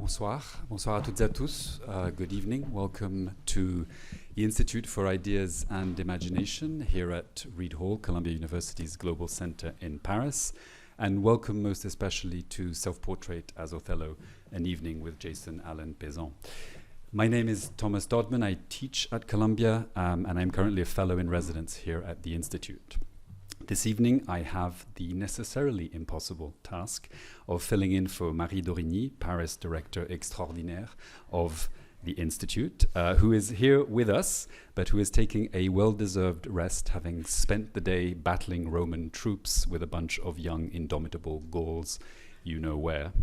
Bonsoir. Bonsoir à toutes et à tous. Good evening. Welcome to the Institute for Ideas and Imagination here at Reed Hall, Columbia University's Global Center in Paris. And welcome most especially to Self-Portrait as Othello, an evening with Jason Allen-Paisant. My name is Thomas Dodman. I teach at Columbia, and I'm currently a fellow in residence here at the Institute. This evening, I have the necessarily impossible task of filling in for Marie Dorigny, Paris Director Extraordinaire of the Institute, who is here with us, but who is taking a well-deserved rest, having spent the day battling Roman troops with a bunch of young, indomitable Gauls, you know where.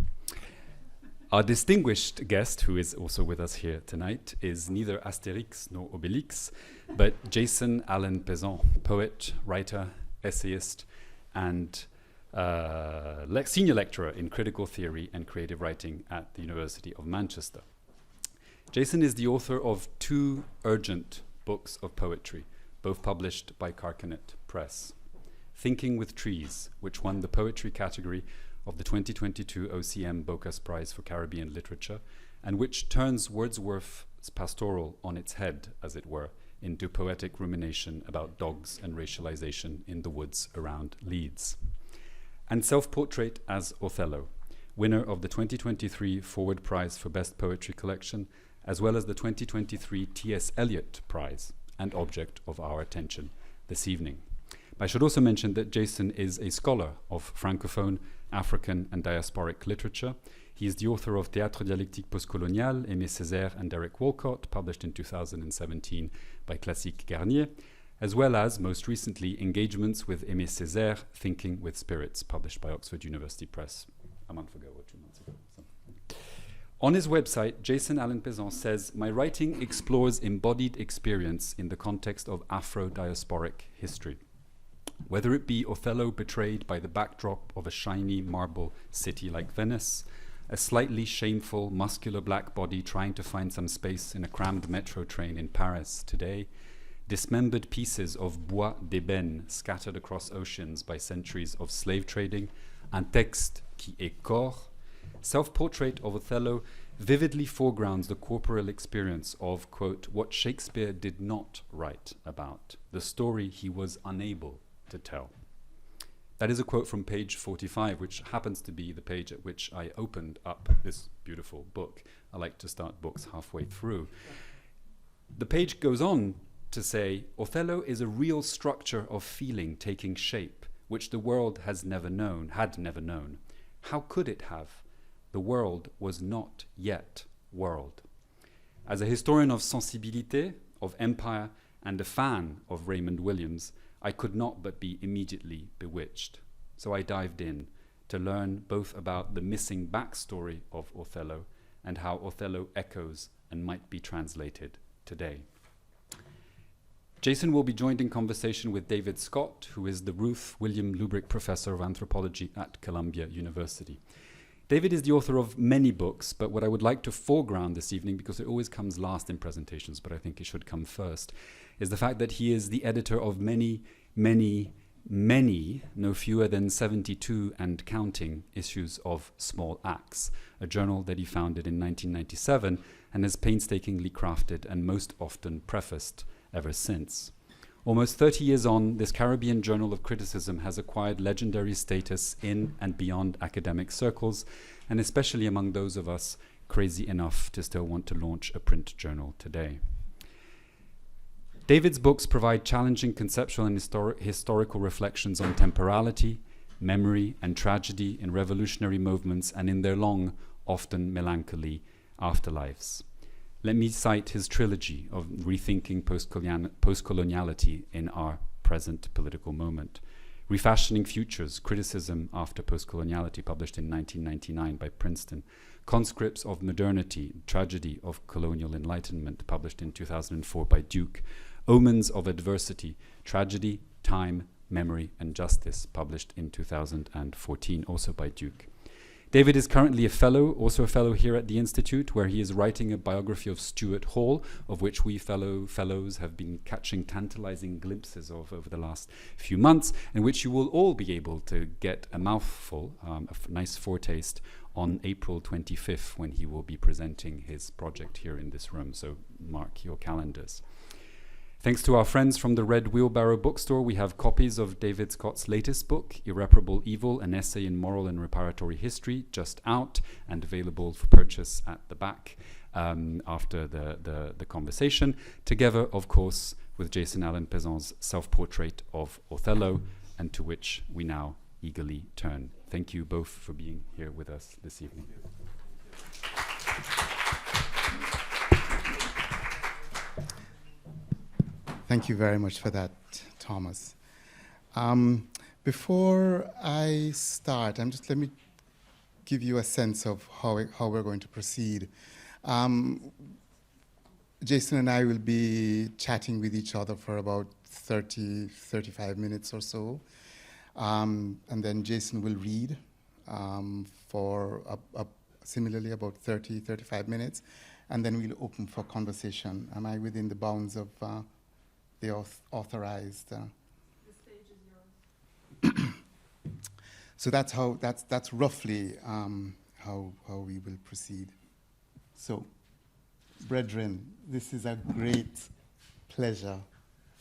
Our distinguished guest, who is also with us here tonight, is neither Asterix nor Obelix, but Jason Allen-Paisant, poet, writer, essayist, and senior lecturer in critical theory and creative writing at the University of Manchester. Jason is the author of two urgent books of poetry, both published by Carcanet Press. Thinking with Trees, which won the poetry category of the 2022 OCM Bocas Prize for Caribbean Literature, and which turns Wordsworth's pastoral on its head, as it were, into poetic rumination about dogs and racialization in the woods around Leeds. And Self-Portrait as Othello, winner of the 2023 Forward Prize for Best Poetry Collection, as well as the 2023 T.S. Eliot Prize, and object of our attention this evening. I should also mention that Jason is a scholar of Francophone, African, and diasporic literature. He is the author of Théâtre dialectique postcolonial, Aimé Césaire and Derek Walcott, published in 2017 by Classique Garnier, as well as, most recently, Engagements with Aimé Césaire, Thinking with Spirits, published by Oxford University Press a month ago or 2 months ago. On his website, Jason Allen-Paisant says, "My writing explores embodied experience in the context of Afro-diasporic history. Whether it be Othello betrayed by the backdrop of a shiny marble city like Venice, a slightly shameful, muscular black body trying to find some space in a crammed metro train in Paris today, dismembered pieces of bois d'ébène scattered across oceans by centuries of slave trading, un texte qui est corps, Self-Portrait of Othello vividly foregrounds the corporeal experience of, quote, what Shakespeare did not write about, the story he was unable to tell." That is a quote from page 45, which happens to be the page at which I opened up this beautiful book. I like to start books halfway through. The page goes on to say, Othello is a real structure of feeling taking shape, which the world had never known. How could it have? The world was not yet world. As a historian of sensibilité, of empire, and a fan of Raymond Williams, I could not but be immediately bewitched. So I dived in to learn both about the missing backstory of Othello and how Othello echoes and might be translated today. Jason will be joined in conversation with David Scott, who is the Ruth William Lubrick Professor of Anthropology at Columbia University. David is the author of many books, but what I would like to foreground this evening, because it always comes last in presentations, but I think it should come first, is the fact that he is the editor of many, no fewer than 72 and counting issues of Small Axe, a journal that he founded in 1997 and has painstakingly crafted and most often prefaced ever since. Almost 30 years on, this Caribbean journal of criticism has acquired legendary status in and beyond academic circles, and especially among those of us crazy enough to still want to launch a print journal today. David's books provide challenging conceptual and historical reflections on temporality, memory, and tragedy in revolutionary movements and in their long, often melancholy afterlives. Let me cite his trilogy of rethinking postcoloniality in our present political moment. Refashioning Futures, Criticism After Postcoloniality, published in 1999 by Princeton. Conscripts of Modernity, Tragedy of Colonial Enlightenment, published in 2004 by Duke. Omens of Adversity, Tragedy, Time, Memory, and Justice, published in 2014, also by Duke. David is currently also a fellow here at the Institute, where he is writing a biography of Stuart Hall, of which we fellows have been catching tantalizing glimpses of over the last few months, and which you will all be able to get a mouthful, a nice foretaste on April 25th, when he will be presenting his project here in this room. So mark your calendars. Thanks to our friends from the Red Wheelbarrow Bookstore, we have copies of David Scott's latest book, Irreparable Evil, an essay in moral and reparatory history, just out and available for purchase at the back after the conversation, together, of course, with Jason Allen-Paisant's self-portrait of Othello, and to which we now eagerly turn. Thank you both for being here with us this evening. Thank you very much for that, Thomas. Before I start, let me give you a sense of how we're going to proceed. Jason and I will be chatting with each other for about 35 minutes or so. And then Jason will read for similarly about 35 minutes. And then we'll open for conversation. Am I within the bounds of the authorized? The stage is yours. So that's roughly how we will proceed. So, brethren, this is a great pleasure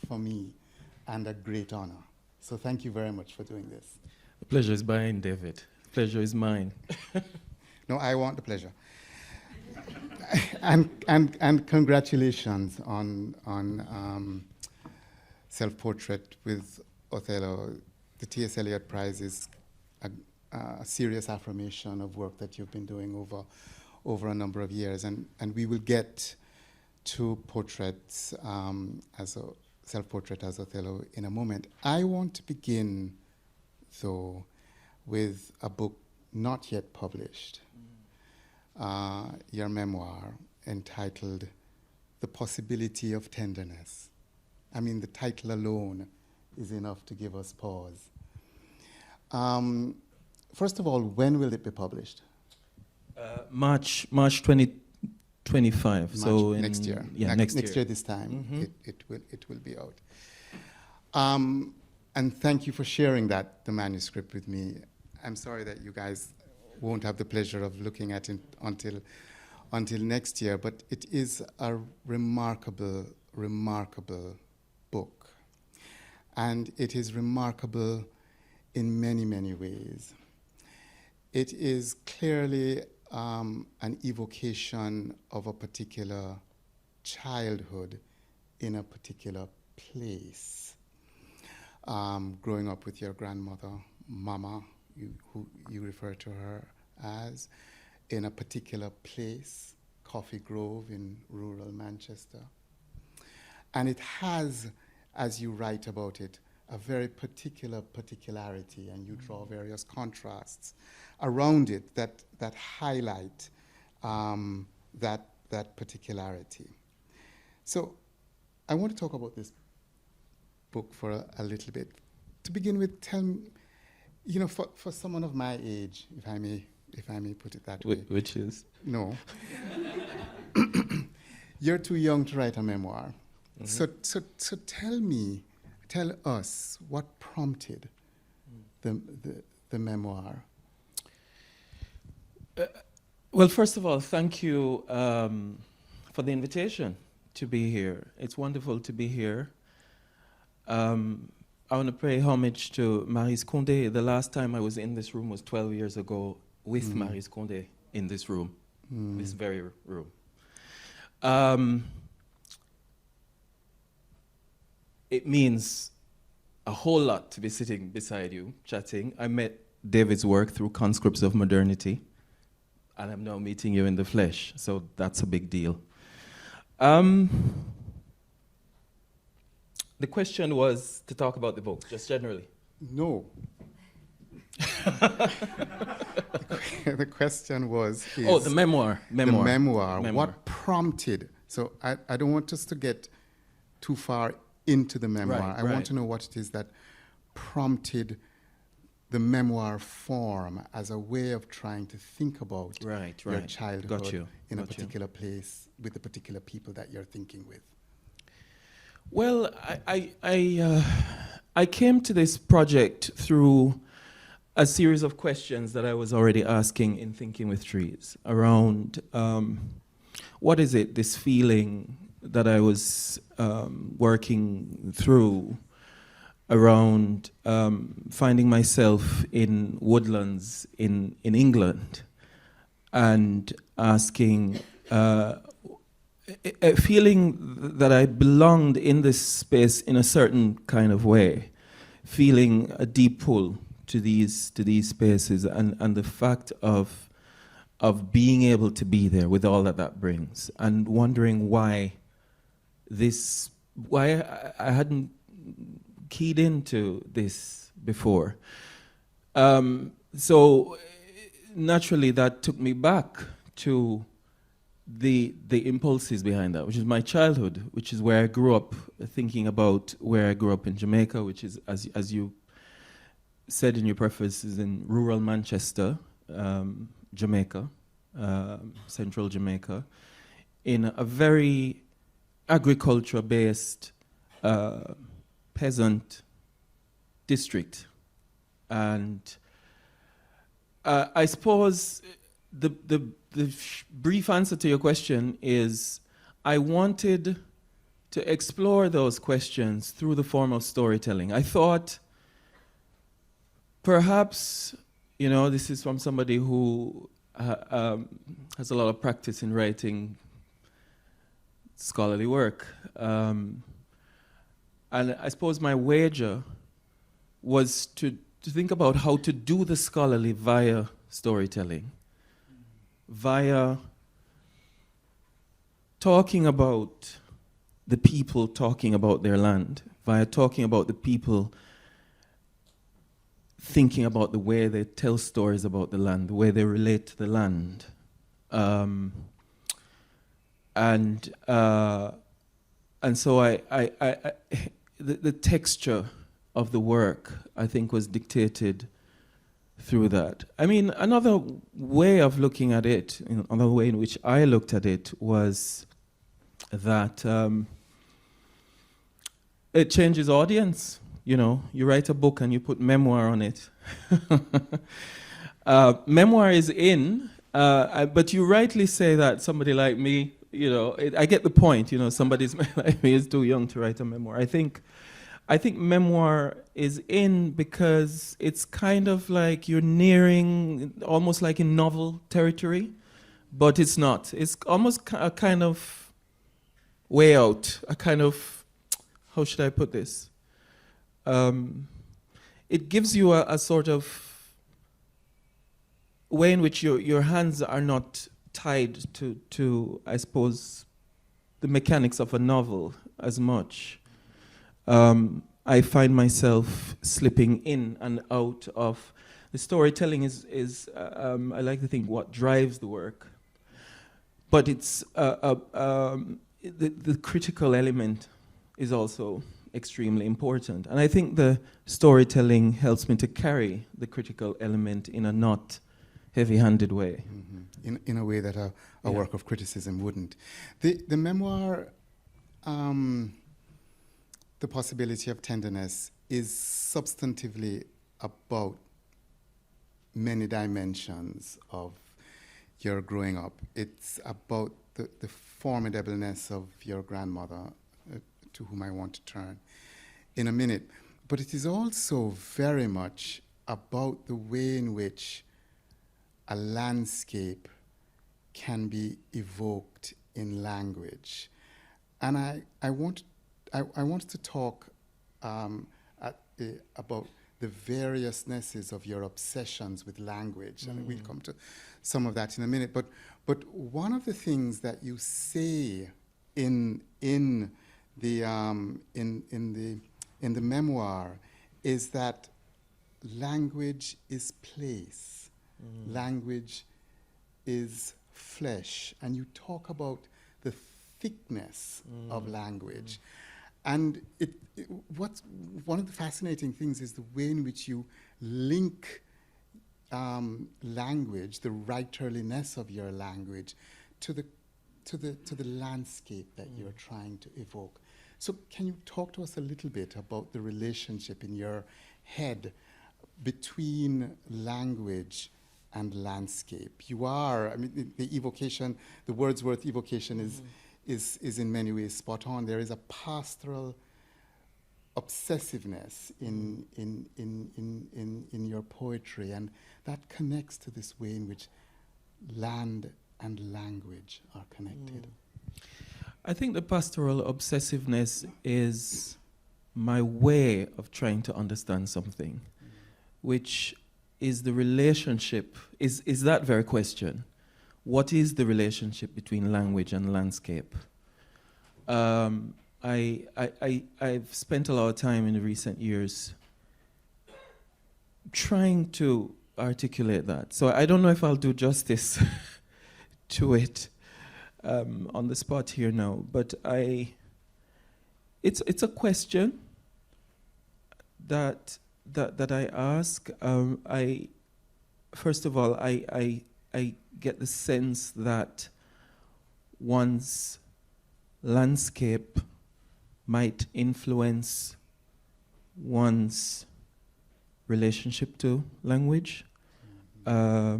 for me and a great honor. So thank you very much for doing this. The pleasure is mine, David. Pleasure is mine. No, I want the pleasure. and congratulations on Self-Portrait with Othello. The T.S. Eliot Prize is a serious affirmation of work that you've been doing over a number of years, and we will get to portraits as a self-portrait as Othello in a moment. I want to begin, though, with a book not yet published, your memoir entitled The Possibility of Tenderness. I mean, the title alone is enough to give us pause. First of all, when will it be published? March 2025. So next year. Yeah, next year. year this time, it will be out. And thank you for sharing the manuscript with me. I'm sorry that you guys won't have the pleasure of looking at it until next year, but it is a remarkable book. And it is remarkable in many, many ways. It is clearly an evocation of a particular childhood in a particular place. Growing up with your grandmother, Mama, who you refer to her as, in a particular place, Coffee Grove in rural Manchester. And it has, as you write about it, a very particularity, and you draw various contrasts around it that highlight that particularity. So I want to talk about this book for a little bit. To begin with, tell me, for someone of my age, if I may put it that way. Which is? No. You're too young to write a memoir. Mm-hmm. So tell us what prompted the memoir. Well, first of all, thank you for the invitation to be here. It's wonderful to be here. I want to pay homage to Maryse Condé. The last time I was in this room was 12 years ago with Maryse Condé in this room, this very room. It means a whole lot to be sitting beside you, chatting. I met David's work through Conscripts of Modernity, and I'm now meeting you in the flesh, so that's a big deal. The question was to talk about the book, just generally. No. The question was... the memoir. The memoir. What prompted... So I don't want us to get too far into the memoir. Right, I want to know what it is that prompted the memoir form as a way of trying to think about your childhood in a particular place with the particular people that you're thinking with. Well, I came to this project through a series of questions that I was already asking in Thinking with Trees around what is it, this feeling that I was working through around finding myself in woodlands in England and asking, a feeling that I belonged in this space in a certain kind of way, feeling a deep pull to these spaces, and the fact of being able to be there with all that brings, and wondering why I hadn't keyed into this before. So naturally that took me back to the impulses behind that, which is my childhood, which is where I grew up, thinking about where I grew up in Jamaica, which is, as you said in your preface, is in rural Manchester, Jamaica, central Jamaica, in a very agriculture-based peasant district. And I suppose the brief answer to your question is I wanted to explore those questions through the form of storytelling. I thought perhaps, this is from somebody who has a lot of practice in writing scholarly work. And I suppose my wager was to think about how to do the scholarly via storytelling, via talking about the people talking about their land, via talking about the people thinking about the way they tell stories about the land, the way they relate to the land. And so the texture of the work, I think, was dictated through that. I mean, another way of looking at it, another way in which I looked at it, was that it changes audience. You write a book and you put memoir on it. Memoir is in, but you rightly say that somebody like me, I get the point. Somebody like me is too young to write a memoir. I think memoir is in because it's kind of like you're nearing almost like in novel territory, but it's not. It's almost a kind of way out, a kind of, how should I put this? It gives you a sort of way in which your hands are not tied to, I suppose, the mechanics of a novel as much. I find myself slipping in and out of the storytelling is I like to think what drives the work, but it's the critical element is also extremely important, and I think the storytelling helps me to carry the critical element in a not heavy-handed way. Mm-hmm. In a way that a work of criticism wouldn't. The memoir, The Possibility of Tenderness, is substantively about many dimensions of your growing up. It's about the formidableness of your grandmother, to whom I want to turn in a minute. But it is also very much about the way in which a landscape can be evoked in language. And I want to talk about the variousnesses of your obsessions with language, and we'll come to some of that in a minute. But one of the things that you say in the memoir is that language is place, language is flesh, and you talk about the thickness of language. And what's one of the fascinating things is the way in which you link language, the writerliness of your language, to the landscape that you're trying to evoke. So can you talk to us a little bit about the relationship in your head between language and landscape. You are, I mean, the evocation, the Wordsworth evocation is in many ways spot on. There is a pastoral obsessiveness in your poetry, and that connects to this way in which land and language are connected. I think the pastoral obsessiveness is my way of trying to understand something, which is the relationship, is that very question. What is the relationship between language and landscape? I've spent a lot of time in the recent years trying to articulate that. So I don't know if I'll do justice to it on the spot here now, but it's a question that I ask. First of all, I get the sense that one's landscape might influence one's relationship to language. I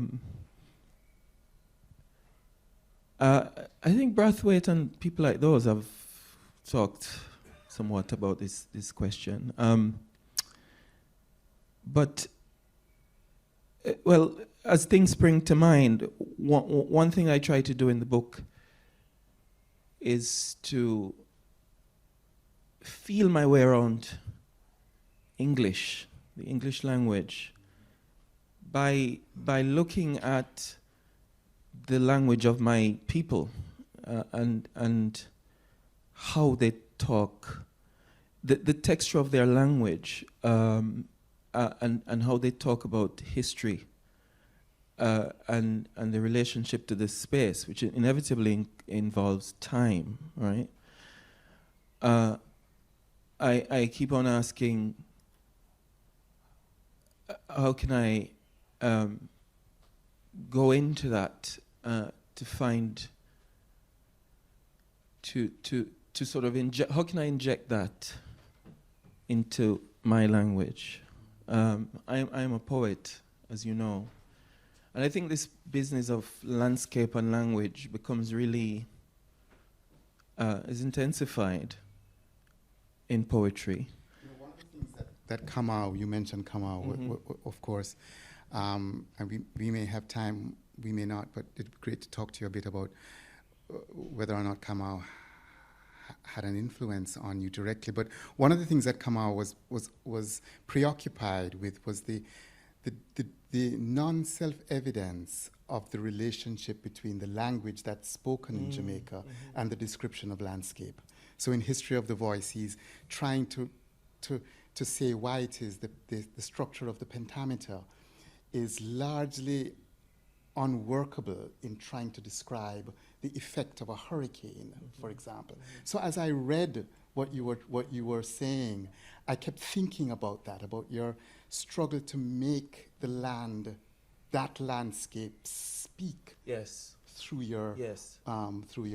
think Brathwaite and people like those have talked somewhat about this question. But, well, as things spring to mind, one thing I try to do in the book is to feel my way around English, the English language, by looking at the language of my people and how they talk, the texture of their language, and how they talk about history, and the relationship to this space, which inevitably involves time, right? I keep on asking, how can I go into that to find, to sort of inject, how can I inject that into my language? I'm a poet, as you know, and I think this business of landscape and language becomes really, is intensified in poetry. You know, one of the things that Kamau, you mentioned Kamau, of course, and we may have time, we may not, but it'd be great to talk to you a bit about whether or not Kamau had an influence on you directly. But one of the things that Kamau was preoccupied with was the non-self-evidence of the relationship between the language that's spoken in Jamaica and the description of landscape. So in History of the Voice, he's trying to say why it is the structure of the pentameter is largely unworkable in trying to describe the effect of a hurricane, for example. So as I read what you were saying, I kept thinking about that, about your struggle to make the land, that landscape, speak through your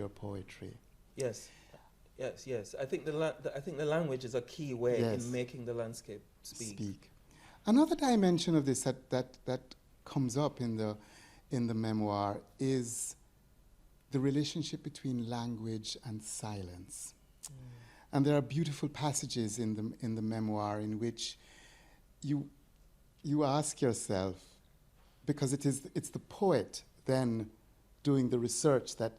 poetry. Yes. I think the language is a key way in making the landscape speak. Another dimension of this that comes up in the memoir is the relationship between language and silence. And there are beautiful passages in the memoir in which you ask yourself, because it's the poet then doing the research that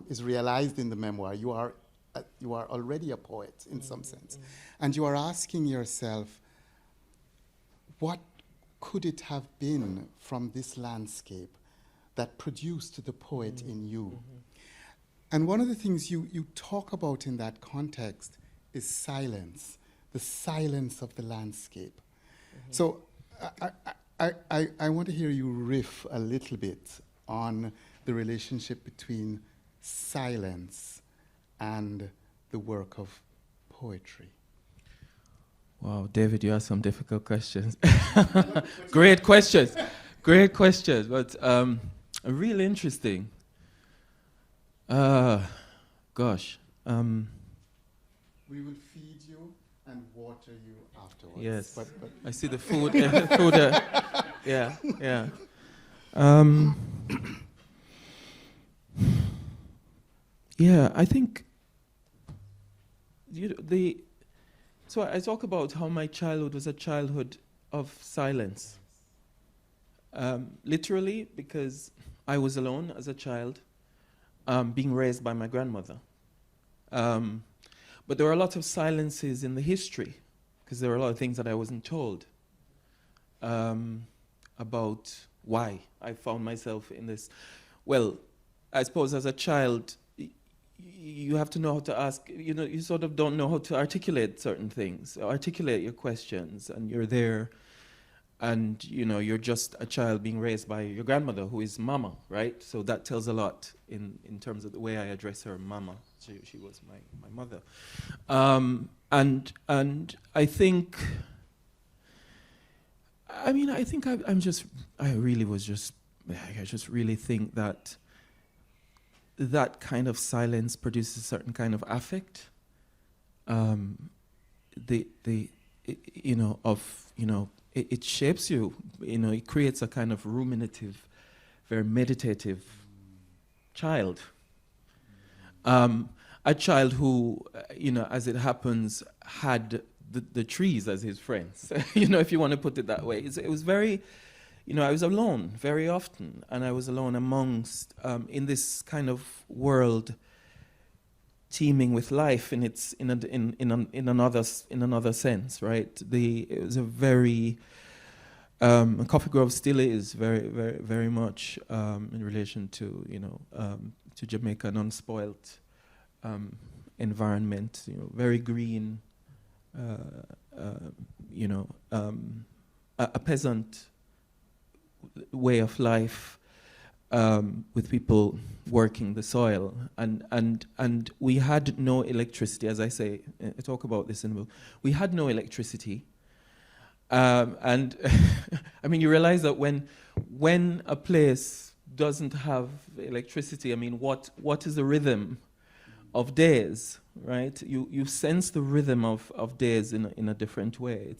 is realized in the memoir. You are already a poet in some sense, and you are asking yourself, what could it have been from this landscape that produced the poet in you? And one of the things you talk about in that context is silence, the silence of the landscape. So I want to hear you riff a little bit on the relationship between silence and the work of poetry. Wow, David, you asked some difficult questions. Great questions, but really interesting. Gosh. We will feed you and water you after afterwards. Yes. But I see the food. Food. Yeah. Yeah. Yeah. I think. So I talk about how my childhood was a childhood of silence. Literally, because I was alone as a child, being raised by my grandmother. But there were a lot of silences in the history, because there were a lot of things that I wasn't told about why I found myself in this. Well, I suppose as a child, you have to know how to ask, you sort of don't know how to articulate certain things, articulate your questions, and you're there, and you're just a child being raised by your grandmother, who is mama, right? So that tells a lot in terms of the way I address her, mama. She was my mother. And I think, I just really think that kind of silence produces a certain kind of affect. It shapes you. It creates a kind of ruminative, very meditative child. A child who, as it happens, had the trees as his friends. If you want to put it that way. It was very. I was alone very often, and I was alone amongst in this kind of world teeming with life in another sense, right? It was a very Coffee Grove still is very very very much in relation to to Jamaica, an unspoilt environment, very green, a peasant way of life, with people working the soil, and we had no electricity. As I say, I talk about this in the book. We had no electricity, and you realize that when a place doesn't have electricity, what is the rhythm of days, right? You sense the rhythm of days in a different way.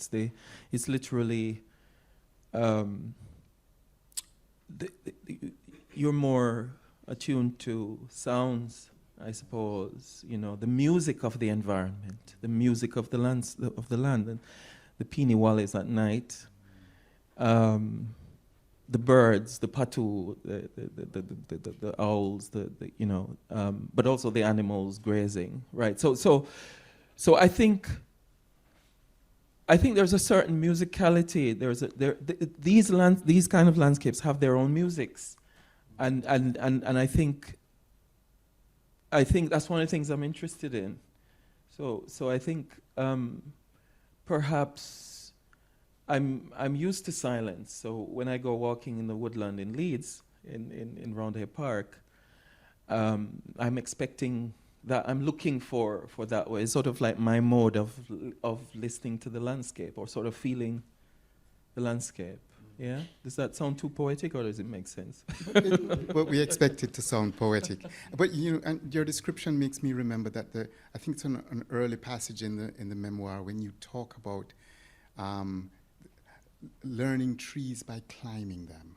It's literally. You're more attuned to sounds, I suppose. The music of the environment, the music of the land, and the peony wallies at night, the birds, the patu, the owls, but also the animals grazing, right? So I think there's a certain musicality. These kind of landscapes have their own musics, and I think that's one of the things I'm interested in. So I think perhaps I'm used to silence. So when I go walking in the woodland in Leeds, in Roundhay Park, I'm expecting that. I'm looking for that way. It's sort of like my mode of listening to the landscape, or sort of feeling the landscape. Yeah? Does that sound too poetic, or does it make sense? But we expect it to sound poetic. But and your description makes me remember that I think it's an early passage in the memoir when you talk about learning trees by climbing them,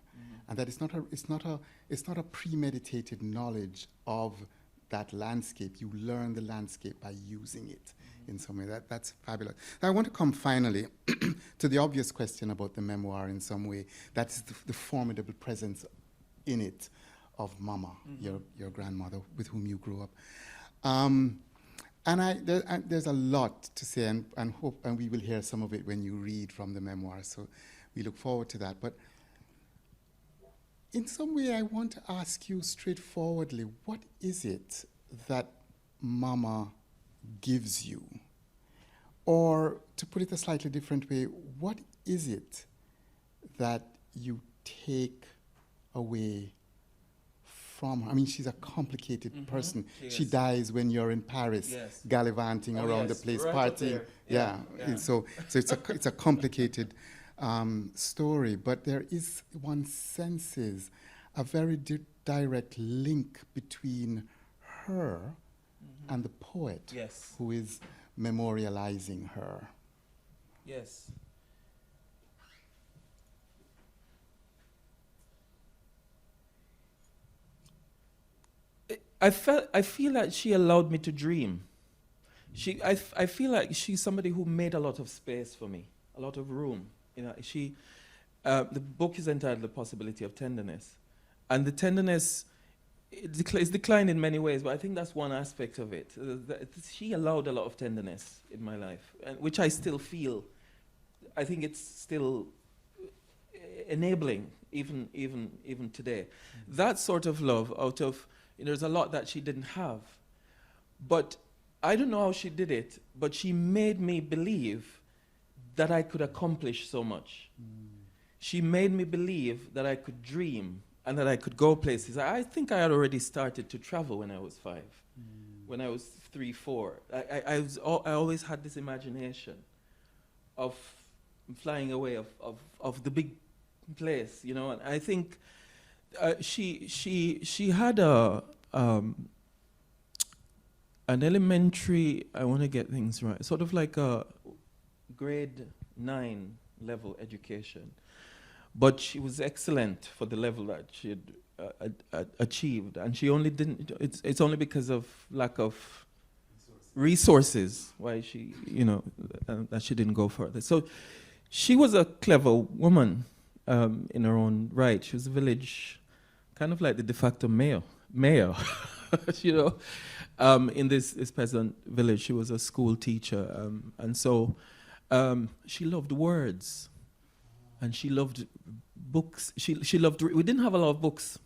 and that it's not a premeditated knowledge of that landscape. You learn the landscape by using it in some way. That's fabulous. Now I want to come finally to the obvious question about the memoir in some way. That's the formidable presence in it of Mama, your grandmother, with whom you grew up. And there's a lot to say, and hope, and we will hear some of it when you read from the memoir. So we look forward to that. But in some way, I want to ask you straightforwardly, what is it that Mama gives you? Or to put it a slightly different way, what is it that you take away from her? She's a complicated person. Yes. She dies when you're in Paris, gallivanting around the place, right, partying. Yeah. So it's a complicated story, but there is, one senses a very direct link between her and the poet who is memorializing her. Yes. I feel like she allowed me to dream. I feel like she's somebody who made a lot of space for me, a lot of room. The book is entitled "The Possibility of Tenderness," and the tenderness is declined in many ways, but I think that's one aspect of it. She allowed a lot of tenderness in my life, which I still feel. I think it's still enabling, even today. That sort of love, there's a lot that she didn't have, but I don't know how she did it, but she made me believe that I could accomplish so much. She made me believe that I could dream and that I could go places. I think I had already started to travel when I was 5. When I was 3, 4. I always had this imagination of flying away, of the big place, you know. And I think she had an elementary, I want to get things right, sort of like a grade 9 level education. But she was excellent for the level that she had achieved. And she only didn't, it's only because of lack of resources why she, that she didn't go further. So she was a clever woman in her own right. She was a village, kind of like the de facto mayor, in this peasant village. She was a school teacher. And so she loved words. And she loved books. She loved. We didn't have a lot of books,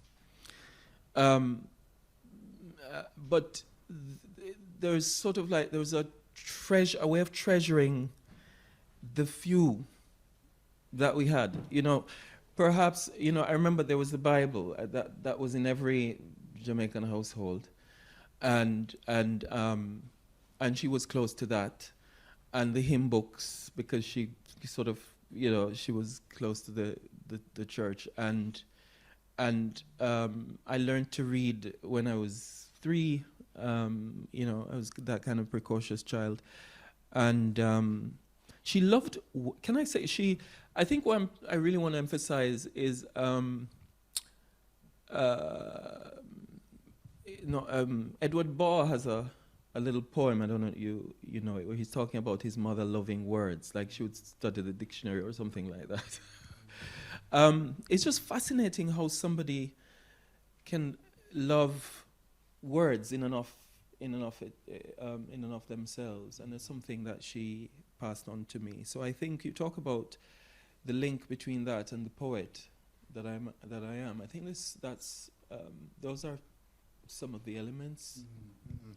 but there's sort of like there was a way of treasuring the few that we had. Perhaps I remember there was the Bible that was in every Jamaican household, and she was close to that, and the hymn books, because she sort of. She was close to the church, and I learned to read when I was 3. I was that kind of precocious child, and she loved. Can I say I think what I really want to emphasize is Edward Baugh has a little poem, I don't know you know it, where he's talking about his mother loving words, like she would study the dictionary or something like that. It's just fascinating how somebody can love words in and of themselves, and it's something that she passed on to me. So I think you talk about the link between that and the poet that I am. I think those are some of the elements. Mm-hmm.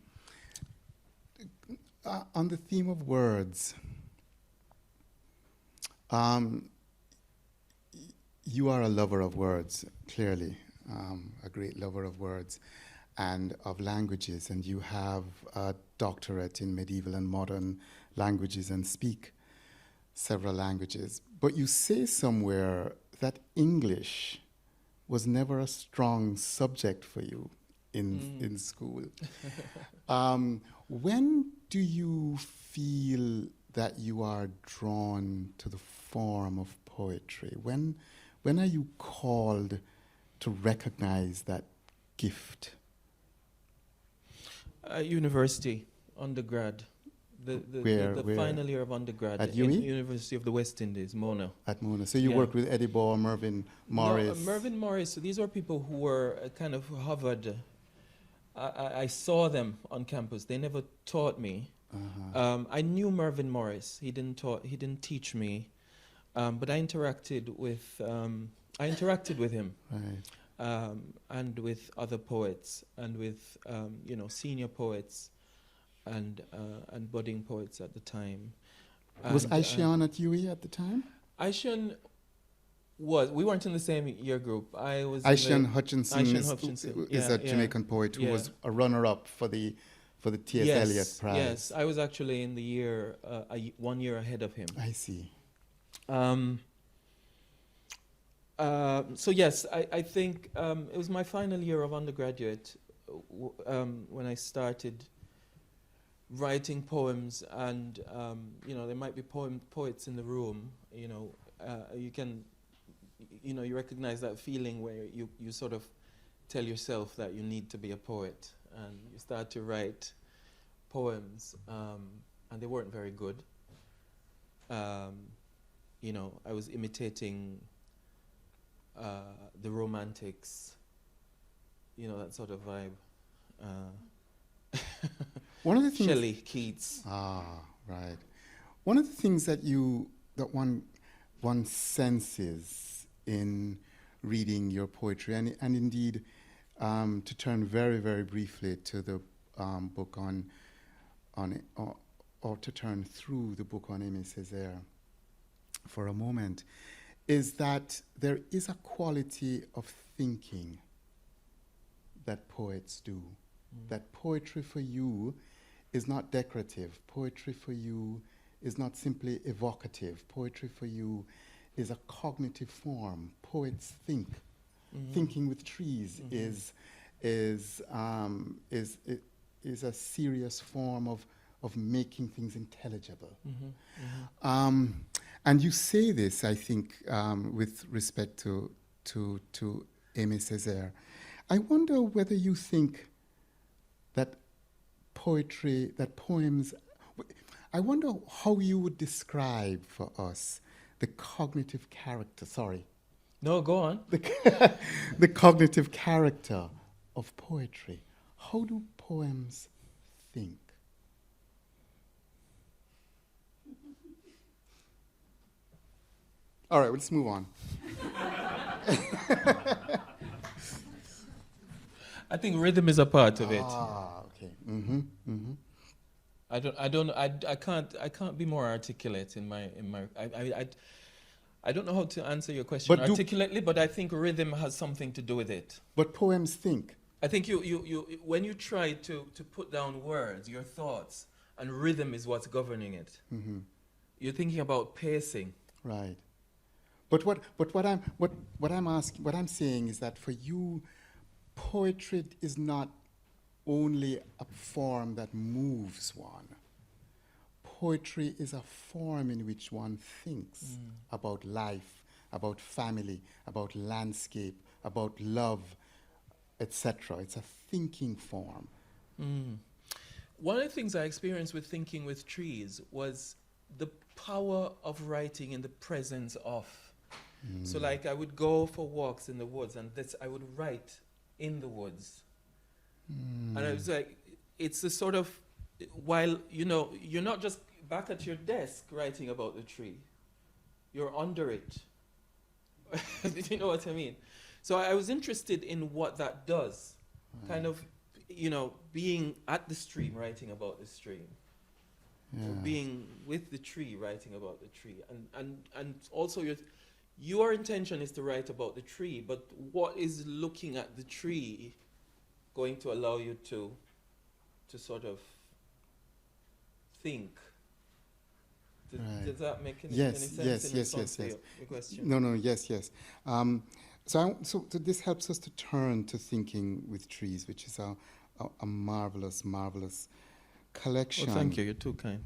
On the theme of words, you are a lover of words, clearly, a great lover of words and of languages, and you have a doctorate in medieval and modern languages and speak several languages. But you say somewhere that English was never a strong subject for you in school. When do you feel that you are drawn to the form of poetry? When are you called to recognize that gift? University, undergrad. The final year of undergrad at in University of the West Indies, Mona. At Mona. So you worked with Eddie Bauer, Mervyn Morris. No, Mervyn Morris. These were people who were kind of hovered. I saw them on campus. They never taught me. Uh-huh. I knew Mervyn Morris. He didn't teach me, but I interacted with him. Right. And with other poets, and with senior poets, and budding poets at the time. Was Aishan at UE at the time? Aishan we weren't in the same year group. I was. Aishan Hutchinson is a yeah. Jamaican poet who was a runner-up for the T.S. Eliot Prize. Yes, I was actually in the year 1 year ahead of him. I see. So yes, I think it was my final year of undergraduate when I started writing poems, and there might be poets in the room. You can, you recognize that feeling where you sort of tell yourself that you need to be a poet, and you start to write poems, and they weren't very good. I was imitating the Romantics, that sort of vibe. One of the things Shelley, Keats. Right. One of the things that one senses in reading your poetry, and indeed, to turn very, very briefly to the book or to turn through the book on Aimé Césaire for a moment, is that there is a quality of thinking that poets do. That poetry for you is not decorative. Poetry for you is not simply evocative. Poetry for you is a cognitive form. Poets think. Thinking with trees is a serious form of making things intelligible. And you say this, I think, with respect to Aimé Césaire. I wonder whether you think that poems, I wonder how you would describe for us the cognitive character, No, go on. the cognitive character of poetry. How do poems think? All right, let's move on. I think rhythm is a part of it. Okay. I can't be more articulate in my. I don't know how to answer your question articulately, but I think rhythm has something to do with it. But poems think. I think you when you try to put down words, your thoughts, and rhythm is what's governing it. You're thinking about pacing. Right. But what I'm saying is that for you, poetry is not only a form that moves one. Poetry is a form in which one thinks about life, about family, about landscape, about love, etc. It's a thinking form. One of the things I experienced with thinking with trees was the power of writing in the presence of. So like I would go for walks in the woods, and I would write in the woods. And I was like, it's the sort of, while, you're not just back at your desk writing about the tree. You're under it. You know what I mean? So I was interested in what that does. Kind of, being at the stream, writing about the stream. Or being with the tree, writing about the tree. And also your intention is to write about the tree, but what is looking at the tree going to allow you to sort of think? Does that make any sense in response to your question? No, yes. So this helps us to turn to thinking with trees, which is a marvelous collection. Oh, thank you. You're too kind.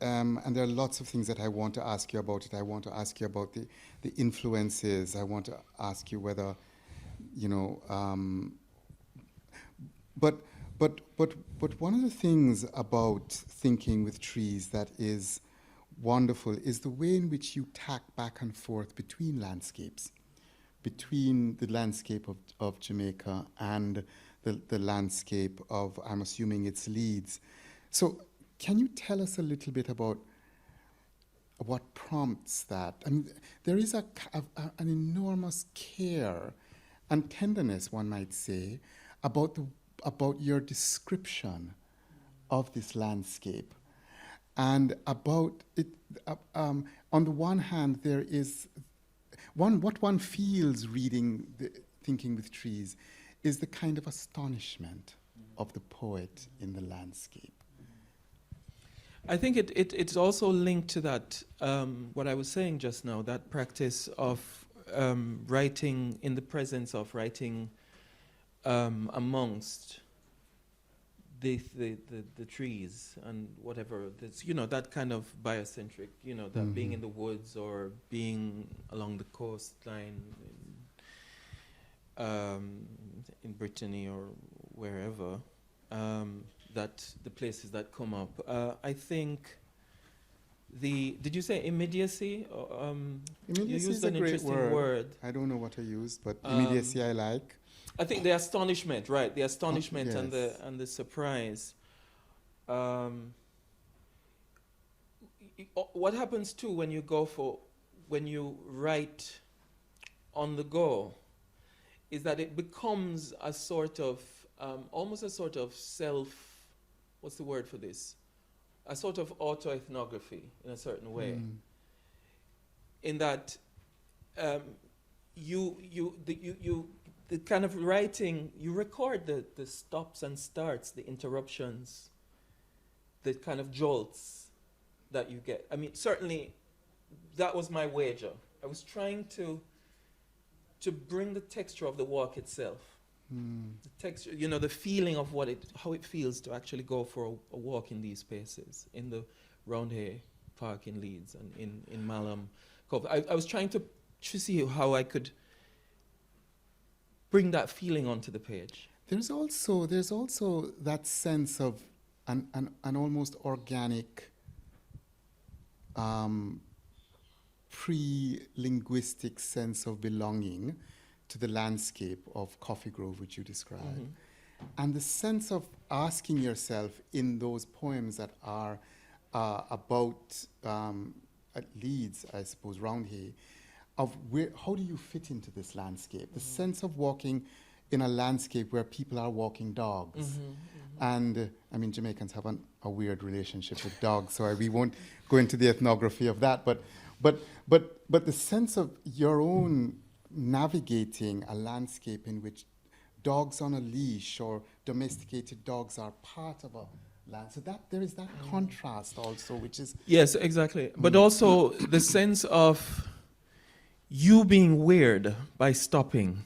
And there are lots of things that I want to ask you about it. I want to ask you about the influences. I want to ask you whether, but one of the things about thinking with trees that is wonderful is the way in which you tack back and forth between landscapes, between the landscape of Jamaica and the landscape of, I'm assuming it's Leeds. So can you tell us a little bit about what prompts that? I mean, there is an enormous care and tenderness, one might say, about your description of this landscape, and about it. On the one hand, there is what one feels reading Thinking with Trees is the kind of astonishment of the poet in the landscape. I think it's also linked to that, what I was saying just now, that practice of writing in the presence of, writing amongst the trees and whatever. That's, you know, that kind of biocentric, you know, that being in the woods or being along the coastline in Brittany or wherever, that the places that come up. I think did you say immediacy? You Immediacy used is a an great interesting word. I don't know what I used, but immediacy I like. I think the astonishment, right? The astonishment yes. and the surprise. What happens too when you write on the go, is that it becomes a sort of almost a sort of what's the word for this? A sort of autoethnography in a certain way. In that the kind of writing, you record the stops and starts, the interruptions, the kind of jolts that you get. I mean, certainly that was my wager. I was trying to bring the texture of the walk itself. The texture, you know, the feeling of how it feels to actually go for a walk in these spaces, in the Roundhay Park in Leeds and in Malham Cove. I was trying to see how I could bring that feeling onto the page. There's also that sense of an almost organic pre-linguistic sense of belonging to the landscape of Coffee Grove, which you described. And the sense of asking yourself in those poems that are about at Leeds, I suppose, Roundhay, of how do you fit into this landscape? The sense of walking in a landscape where people are walking dogs. And I mean, Jamaicans have a weird relationship with dogs, so we won't go into the ethnography of that. But the sense of your own navigating a landscape in which dogs on a leash or domesticated dogs are part of a land. So that there is that contrast also, which is... Yes, exactly. But also the sense of you being weird by stopping,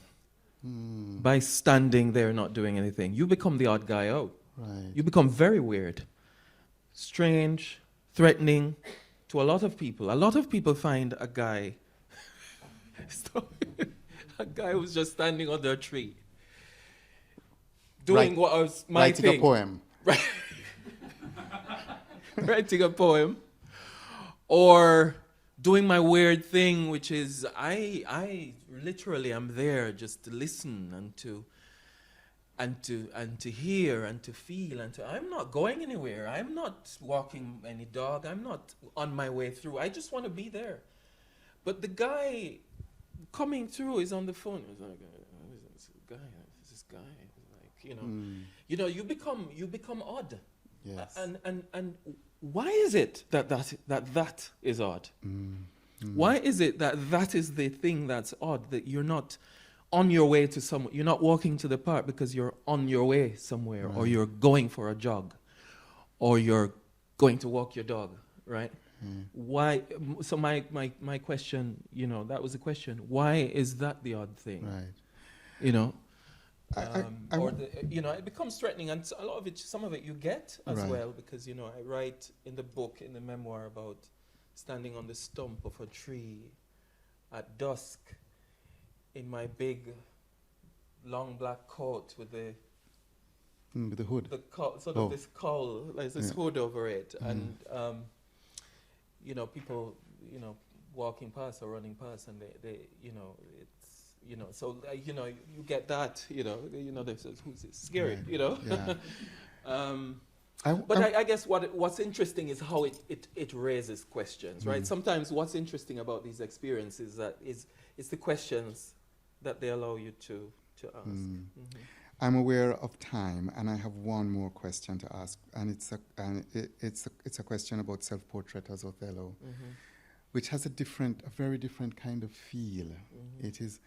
by standing there not doing anything. You become the odd guy out. Right. You become very weird, strange, threatening to a lot of people. A lot of people find a guy who's just standing under a tree doing what I was my writing thing. a poem. Right. Writing a poem. Or doing my weird thing, which is I literally am there just to listen and to hear and to feel I'm not going anywhere. I'm not walking any dog. I'm not on my way through. I just want to be there. But the guy coming through is on the phone. He's like, this guy. Like, you become odd. Yes. And why is it that is odd? Why is it that is the thing that's odd, that you're not on your way to somewhere, you're not walking to the park because you're on your way somewhere, or you're going for a jog, or you're going to walk your dog, right? Why? So my question, that was the question. Why is that the odd thing? Right. It becomes threatening, and a lot of it, some of it you get as well, because I write in the book, in the memoir, about standing on the stump of a tree at dusk in my big long black coat with the hood, of this cowl, like this hood over it, and people walking past or running past, and they it's so you get that this is who's this scary, But I guess what's interesting is how it raises questions, right? Sometimes what's interesting about these experiences is the questions that they allow you to ask. I'm aware of time, and I have one more question to ask, and it's a question about self-portrait as Othello, which has a very different kind of feel. It is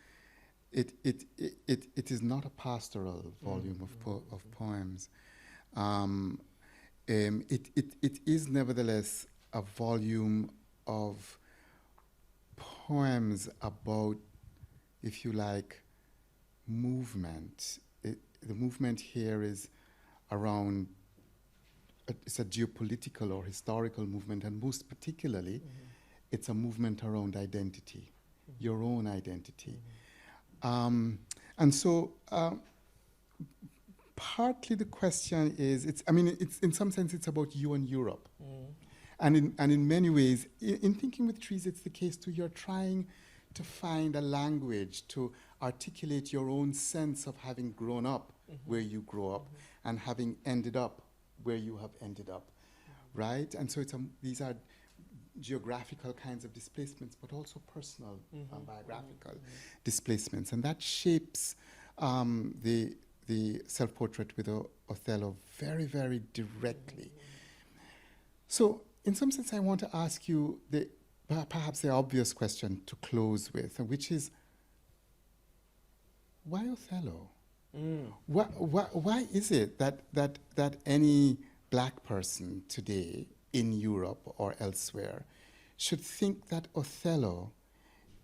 not a pastoral volume of poems. It is nevertheless a volume of poems about, if you like, movement. The movement here is around it's a geopolitical or historical movement, and most particularly, it's a movement around identity, your own identity. And so, partly the question is, it's in some sense, it's about you and Europe. And in many ways, in Thinking with Trees, it's the case too. You're trying to find a language to articulate your own sense of having grown up where you grew up and having ended up where you have ended up, right? And so these are geographical kinds of displacements, but also personal biographical displacements. And that shapes the self-portrait with Othello very, very directly. So in some sense, I want to ask you perhaps the obvious question to close with, which is, why Othello? Why is it that any black person today in Europe or elsewhere should think that Othello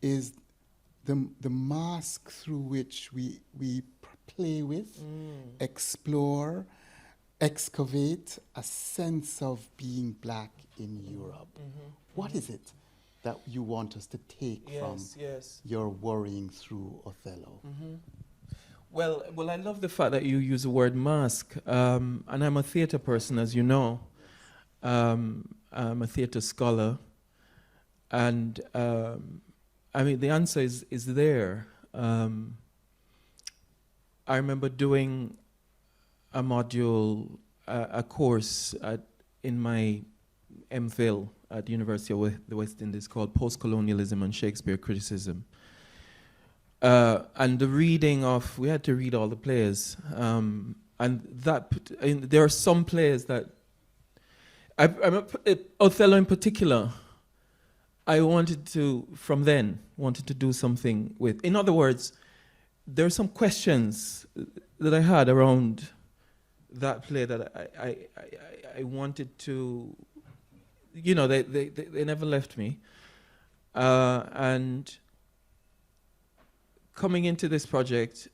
is the mask through which we play with, explore, excavate a sense of being black in Europe? What is it that you want us to take from your worrying through Othello? Well, I love the fact that you use the word mask, and I'm a theatre person, as you know. I'm a theatre scholar, and the answer is there. I remember doing a module, a course in my MPhil at the University of the West Indies called Post-Colonialism and Shakespeare Criticism. And the reading we had to read all the plays. And there are some plays that, Othello in particular, I wanted to do something with. In other words, there are some questions that I had around that play that I wanted to, they never left me. And coming into this project,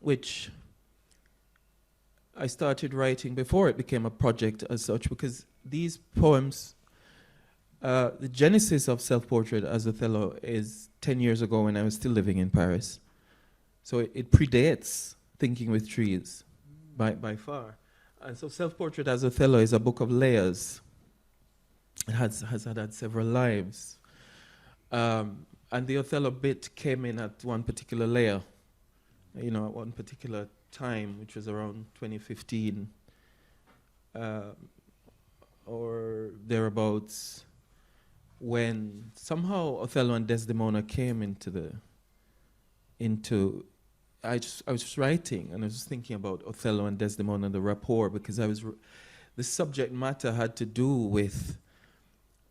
which I started writing before it became a project as such, because these poems, the genesis of Self-Portrait as Othello is 10 years ago when I was still living in Paris. So it predates Thinking with Trees by far. And so Self-Portrait as Othello is a book of layers. It has had several lives. And the Othello bit came in at one particular layer, at one particular time, which was around 2015 or thereabouts, when somehow Othello and Desdemona came I was just writing, and I was just thinking about Othello and Desdemona and the rapport, because the subject matter had to do with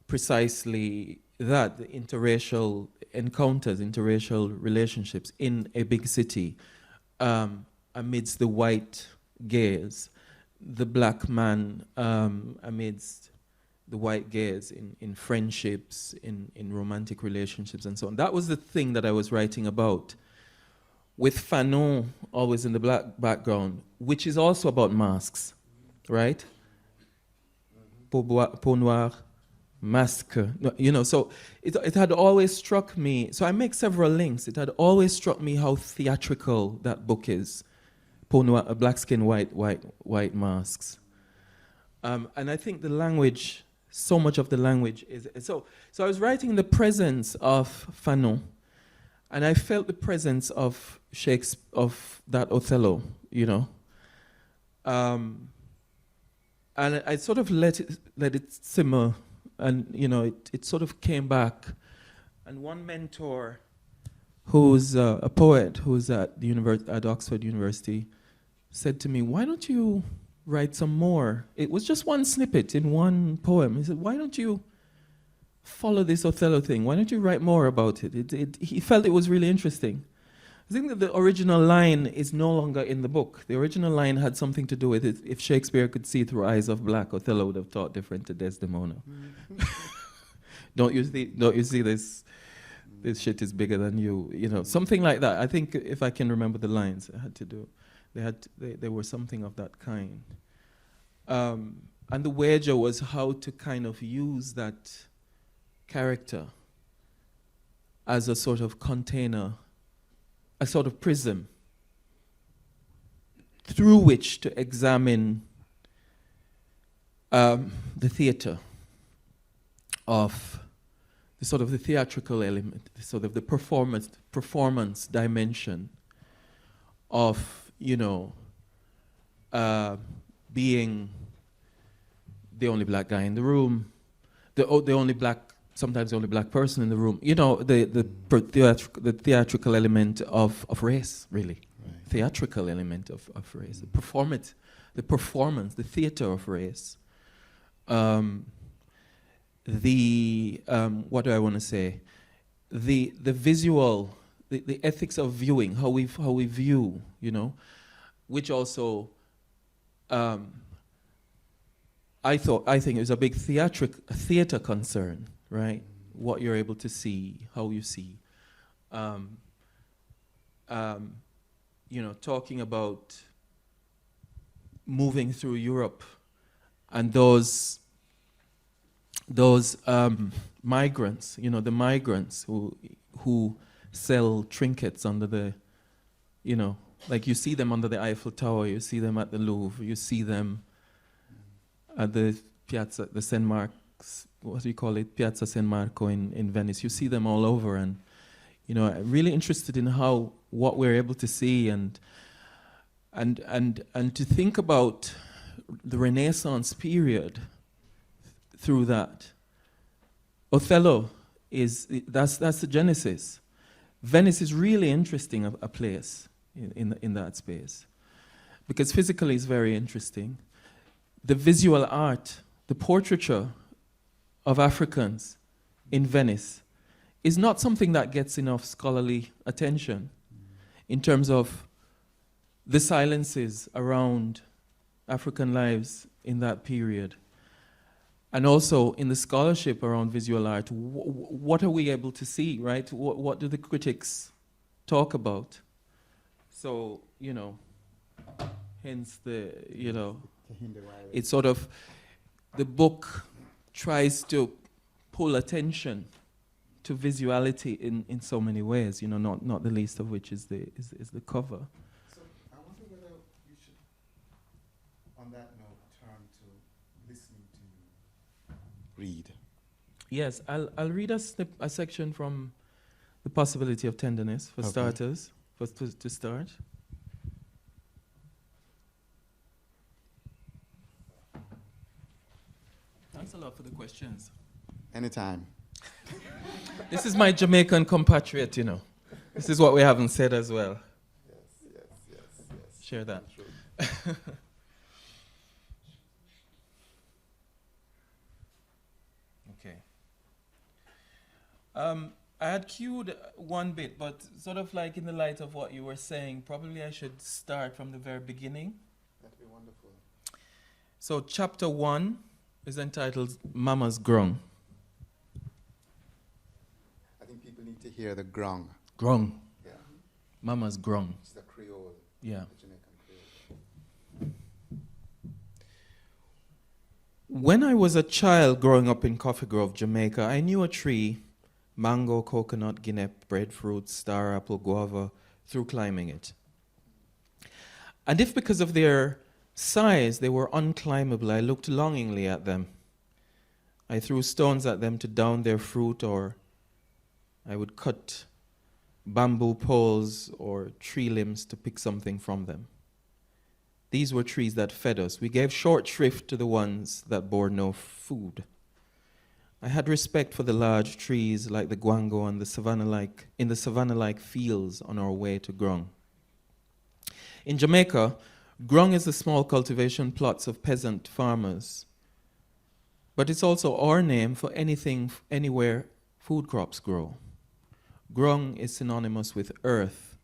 precisely that, the interracial encounters, interracial relationships in a big city, amidst the white gaze, the black man amidst the white gaze in friendships, in romantic relationships, and so on. That was the thing that I was writing about, with Fanon always in the black background, which is also about masks, right? Peau noire, masque, so it had always struck me, so I make several links, it had always struck me how theatrical that book is. Peau noire, black skin, white masks. And I think the language, so much of the language is, so I was writing in the presence of Fanon, and I felt the presence of Shakespeare, of that Othello, and I sort of let it simmer, and it sort of came back. And one mentor, who's a poet, who's at Oxford University, said to me, "Why don't you write some more?" It was just one snippet in one poem. He said, "Why don't you follow this Othello thing? Why don't you write more about it?" He felt it was really interesting. I think that the original line is no longer in the book. The original line had something to do with it. If Shakespeare could see through eyes of black, Othello would have thought different to Desdemona. Don't you see this? This shit is bigger than you. Something like that. I think if I can remember the lines, I had to do. They were something of that kind. And the wager was how to kind of use that character as a sort of container, a sort of prism through which to examine the theater of the sort of the theatrical element, the sort of the performance dimension of, you know, being the only black guy in the room, the only black, sometimes the only black person in the room. You know, the theatrical element of race, really. Right. Theatrical element of race, the performance, the theater of race. What do I want to say? The visual, the ethics of viewing, how we view, you know, which also I think it was a big theater concern, right? What you're able to see, how you see. You know, talking about moving through Europe and those migrants, you know, the migrants who sell trinkets under the, you know, like you see them under the Eiffel Tower, you see them at the Louvre, you see them at the Piazza, the San Marco's, what do you call it, Piazza San Marco in Venice. You see them all over, and you know, I'm really interested in what we're able to see and to think about the Renaissance period through that. Othello that's the genesis. Venice is really interesting, a place in that space, because physically it's very interesting. The visual art, the portraiture of Africans in Venice is not something that gets enough scholarly attention in terms of the silences around African lives in that period. And also in the scholarship around visual art, what are we able to see, right? What do the critics talk about? So, you know, hence the, you know, it's sort of, the book tries to pull attention to visuality in so many ways, you know, not the least of which is the cover. So I wonder whether you should, on that note, turn to listening to you read. Yes, I'll read a section from The Possibility of Tenderness for starters, to start. Thanks a lot for the questions. Anytime. This is my Jamaican compatriot, you know. This is what we haven't said as well. Yes. Share that. Okay. I had queued one bit, but sort of like in the light of what you were saying, probably I should start from the very beginning. That'd be wonderful. So chapter 1 is entitled Mama's Grung. I think people need to hear the grung. Grung. Yeah. Mama's Grung. It's the Creole. Yeah. The Jamaican Creole. When I was a child growing up in Coffee Grove, Jamaica, I knew a tree, mango, coconut, guinea, breadfruit, star apple, guava, through climbing it. And if because of their size they were unclimbable, I looked longingly at them. I threw stones at them to down their fruit, or I would cut bamboo poles or tree limbs to pick something from them. These were trees that fed us. We gave short shrift to the ones that bore no food. I had respect for the large trees like the guango and the savannah-like fields on our way to Grung. In Jamaica, Grung is the small cultivation plots of peasant farmers, but it's also our name for anything, anywhere food crops grow. Grung is synonymous with earth,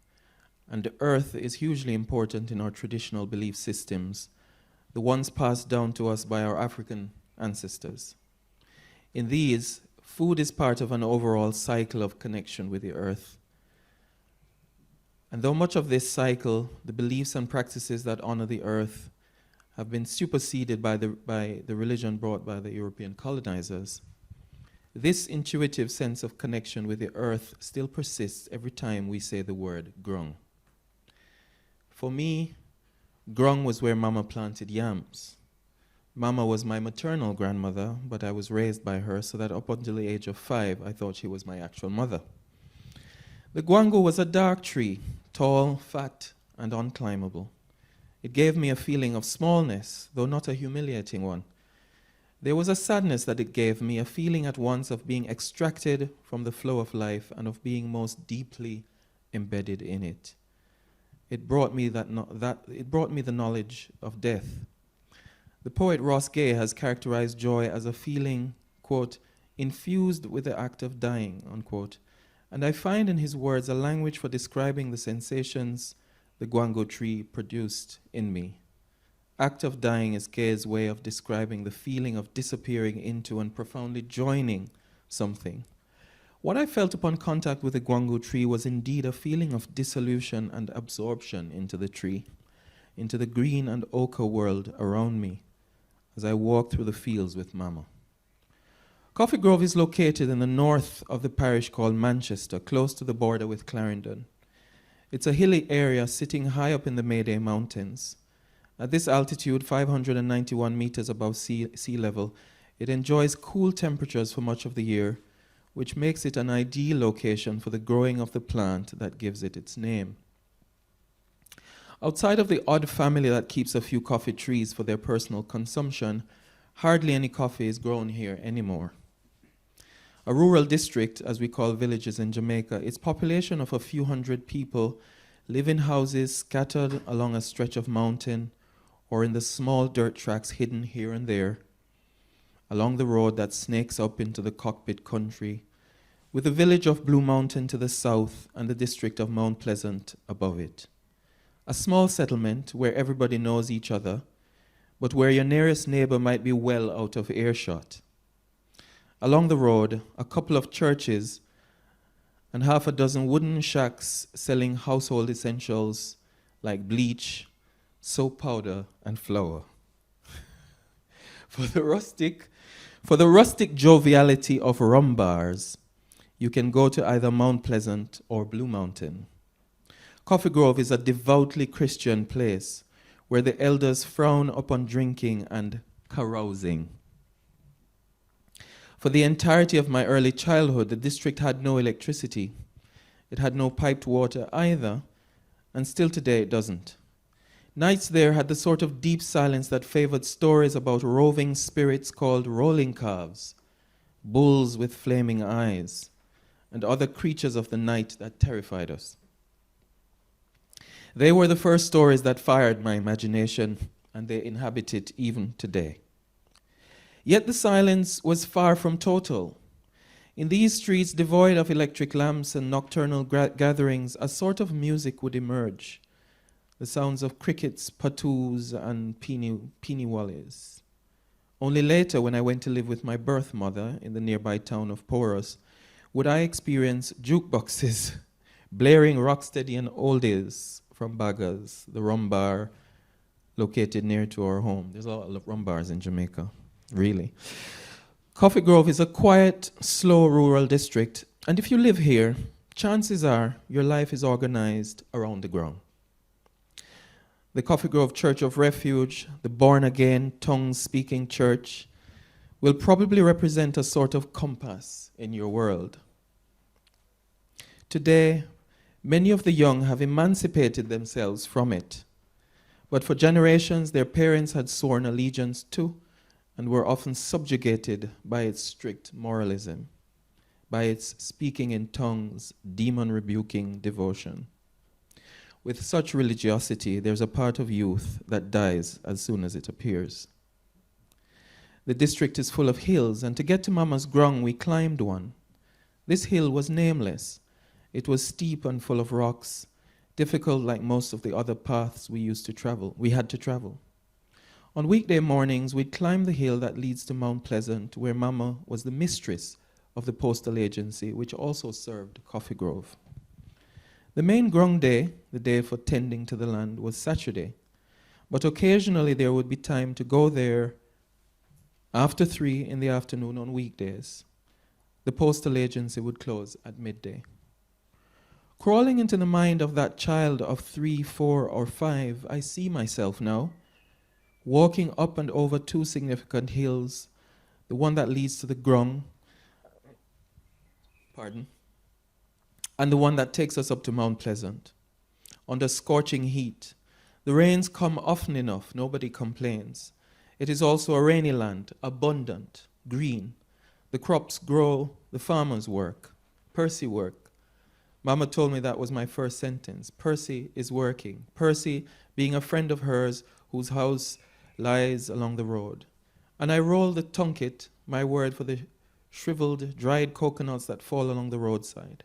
and the earth is hugely important in our traditional belief systems, the ones passed down to us by our African ancestors. In these, food is part of an overall cycle of connection with the earth. And though much of this cycle, the beliefs and practices that honor the earth, have been superseded by the religion brought by the European colonizers, this intuitive sense of connection with the earth still persists every time we say the word grung. For me, grung was where Mama planted yams. Mama was my maternal grandmother, but I was raised by her, so that up until the age of 5, I thought she was my actual mother. The guango was a dark tree, tall, fat, and unclimbable. It gave me a feeling of smallness, though not a humiliating one. There was a sadness that it gave me, a feeling at once of being extracted from the flow of life and of being most deeply embedded in it. It brought me the knowledge of death. The poet Ross Gay has characterized joy as a feeling, quote, infused with the act of dying, unquote. And I find in his words a language for describing the sensations the guango tree produced in me. Act of dying is Gay's way of describing the feeling of disappearing into and profoundly joining something. What I felt upon contact with the guango tree was indeed a feeling of dissolution and absorption into the tree, into the green and ochre world around me, as I walked through the fields with Mama. Coffee Grove is located in the north of the parish called Manchester, close to the border with Clarendon. It's a hilly area sitting high up in the Mayday Mountains. At this altitude, 591 meters above sea level, it enjoys cool temperatures for much of the year, which makes it an ideal location for the growing of the plant that gives it its name. Outside of the odd family that keeps a few coffee trees for their personal consumption, hardly any coffee is grown here anymore. A rural district, as we call villages in Jamaica, its population of a few hundred people live in houses scattered along a stretch of mountain or in the small dirt tracks hidden here and there along the road that snakes up into the cockpit country, with the village of Blue Mountain to the south and the district of Mount Pleasant above it. A small settlement where everybody knows each other, but where your nearest neighbor might be well out of earshot. Along the road, a couple of churches and half a dozen wooden shacks selling household essentials like bleach, soap powder, and flour. For the rustic joviality of rum bars, you can go to either Mount Pleasant or Blue Mountain. Coffee Grove is a devoutly Christian place where the elders frown upon drinking and carousing. For the entirety of my early childhood, the district had no electricity. It had no piped water either, and still today it doesn't. Nights there had the sort of deep silence that favored stories about roving spirits called rolling calves, bulls with flaming eyes, and other creatures of the night that terrified us. They were the first stories that fired my imagination, and they inhabit it even today. Yet the silence was far from total. In these streets devoid of electric lamps and nocturnal gatherings, a sort of music would emerge. The sounds of crickets, patoos, and peeny-wallies. Only later, when I went to live with my birth mother in the nearby town of Porus, would I experience jukeboxes blaring rocksteady and oldies from Bagas, the rum bar located near to our home. There's a lot of rum bars in Jamaica, really. Coffee Grove is a quiet, slow rural district, and if you live here, chances are your life is organized around the ground. The Coffee Grove Church of Refuge, the born-again, tongue-speaking church, will probably represent a sort of compass in your world. Today, many of the young have emancipated themselves from it, but for generations their parents had sworn allegiance to and were often subjugated by its strict moralism, by its speaking in tongues, demon-rebuking devotion. With such religiosity, there's a part of youth that dies as soon as it appears. The district is full of hills, and to get to Mama's grung, we climbed one. This hill was nameless. It was steep and full of rocks, difficult like most of the other paths we had to travel. On weekday mornings, we'd climb the hill that leads to Mount Pleasant, where Mama was the mistress of the postal agency, which also served Coffee Grove. The main grung day, the day for tending to the land, was Saturday. But occasionally there would be time to go there after 3 in the afternoon on weekdays. The postal agency would close at midday. Crawling into the mind of that child of 3, 4, or 5, I see myself now, walking up and over 2 significant hills, the one that leads to the Grung, and the one that takes us up to Mount Pleasant, under scorching heat. The rains come often enough, nobody complains. It is also a rainy land, abundant, green. The crops grow, the farmers work. Percy work. Mama told me that was my first sentence. Percy is working. Percy being a friend of hers whose house lies along the road. And I roll the tunket, my word for the shriveled, dried coconuts that fall along the roadside.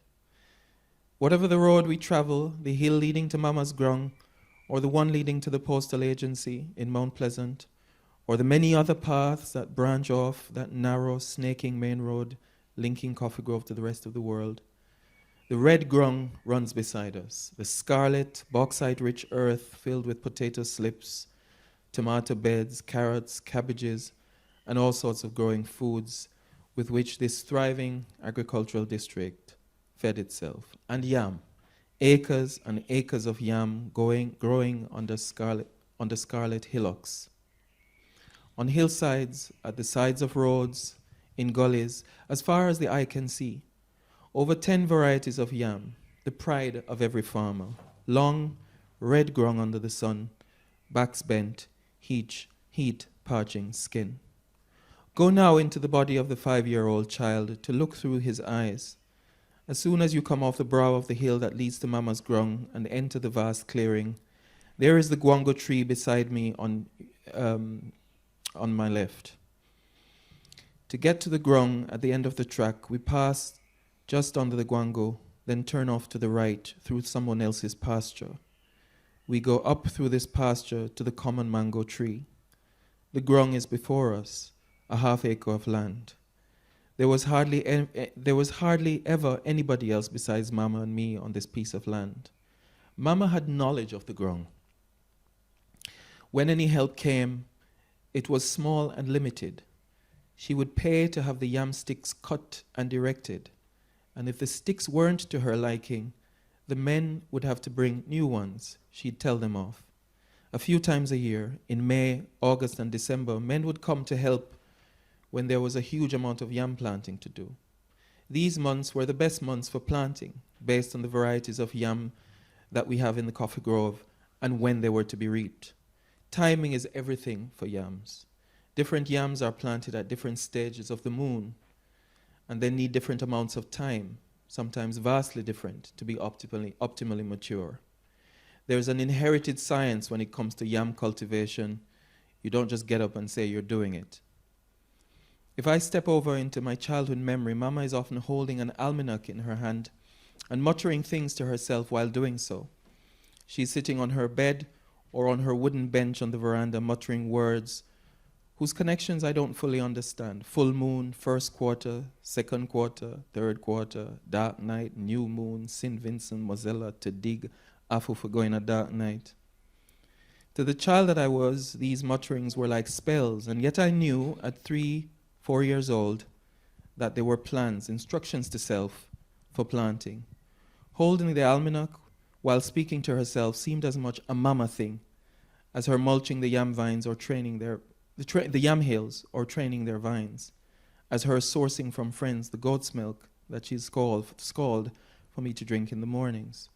Whatever the road we travel, the hill leading to Mama's Grung, or the one leading to the postal agency in Mount Pleasant, or the many other paths that branch off that narrow, snaking main road linking Coffee Grove to the rest of the world, the red Grung runs beside us, the scarlet, bauxite-rich earth filled with potato slips, tomato beds, carrots, cabbages, and all sorts of growing foods with which this thriving agricultural district fed itself. And yam, acres and acres of yam growing under scarlet hillocks. On hillsides, at the sides of roads, in gullies, as far as the eye can see. Over 10 varieties of yam, the pride of every farmer. Long, red grung under the sun, backs bent, heat parching skin. Go now into the body of the 5-year-old child to look through his eyes. As soon as you come off the brow of the hill that leads to Mama's Grung and enter the vast clearing, there is the guango tree beside me on my left. To get to the Grung at the end of the track, we pass just under the guango, then turn off to the right through someone else's pasture. We go up through this pasture to the common mango tree. The Grung is before us, a half-acre of land. There was hardly ever anybody else besides Mama and me on this piece of land. Mama had knowledge of the Grung. When any help came, it was small and limited. She would pay to have the yam sticks cut and erected, and if the sticks weren't to her liking, the men would have to bring new ones. She'd tell them off. A few times a year, in May, August, and December, men would come to help when there was a huge amount of yam planting to do. These months were the best months for planting, based on the varieties of yam that we have in the Coffee Grove and when they were to be reaped. Timing is everything for yams. Different yams are planted at different stages of the moon, and they need different amounts of time, sometimes vastly different, to be optimally mature. There's an inherited science when it comes to yam cultivation. You don't just get up and say you're doing it. If I step over into my childhood memory, Mama is often holding an almanac in her hand and muttering things to herself while doing so. She's sitting on her bed or on her wooden bench on the veranda muttering words whose connections I don't fully understand. Full moon, first quarter, second quarter, third quarter, dark night, new moon, St. Vincent, Mozilla, to dig, afu for going a dark night. To the child that I was, these mutterings were like spells, and yet I knew at 3, 4 years old that there were plans, instructions to self for planting. Holding the almanac while speaking to herself seemed as much a mama thing as her mulching the yam vines or training the yam hills or training their vines, as her sourcing from friends the goat's milk that she's scalded for me to drink in the mornings.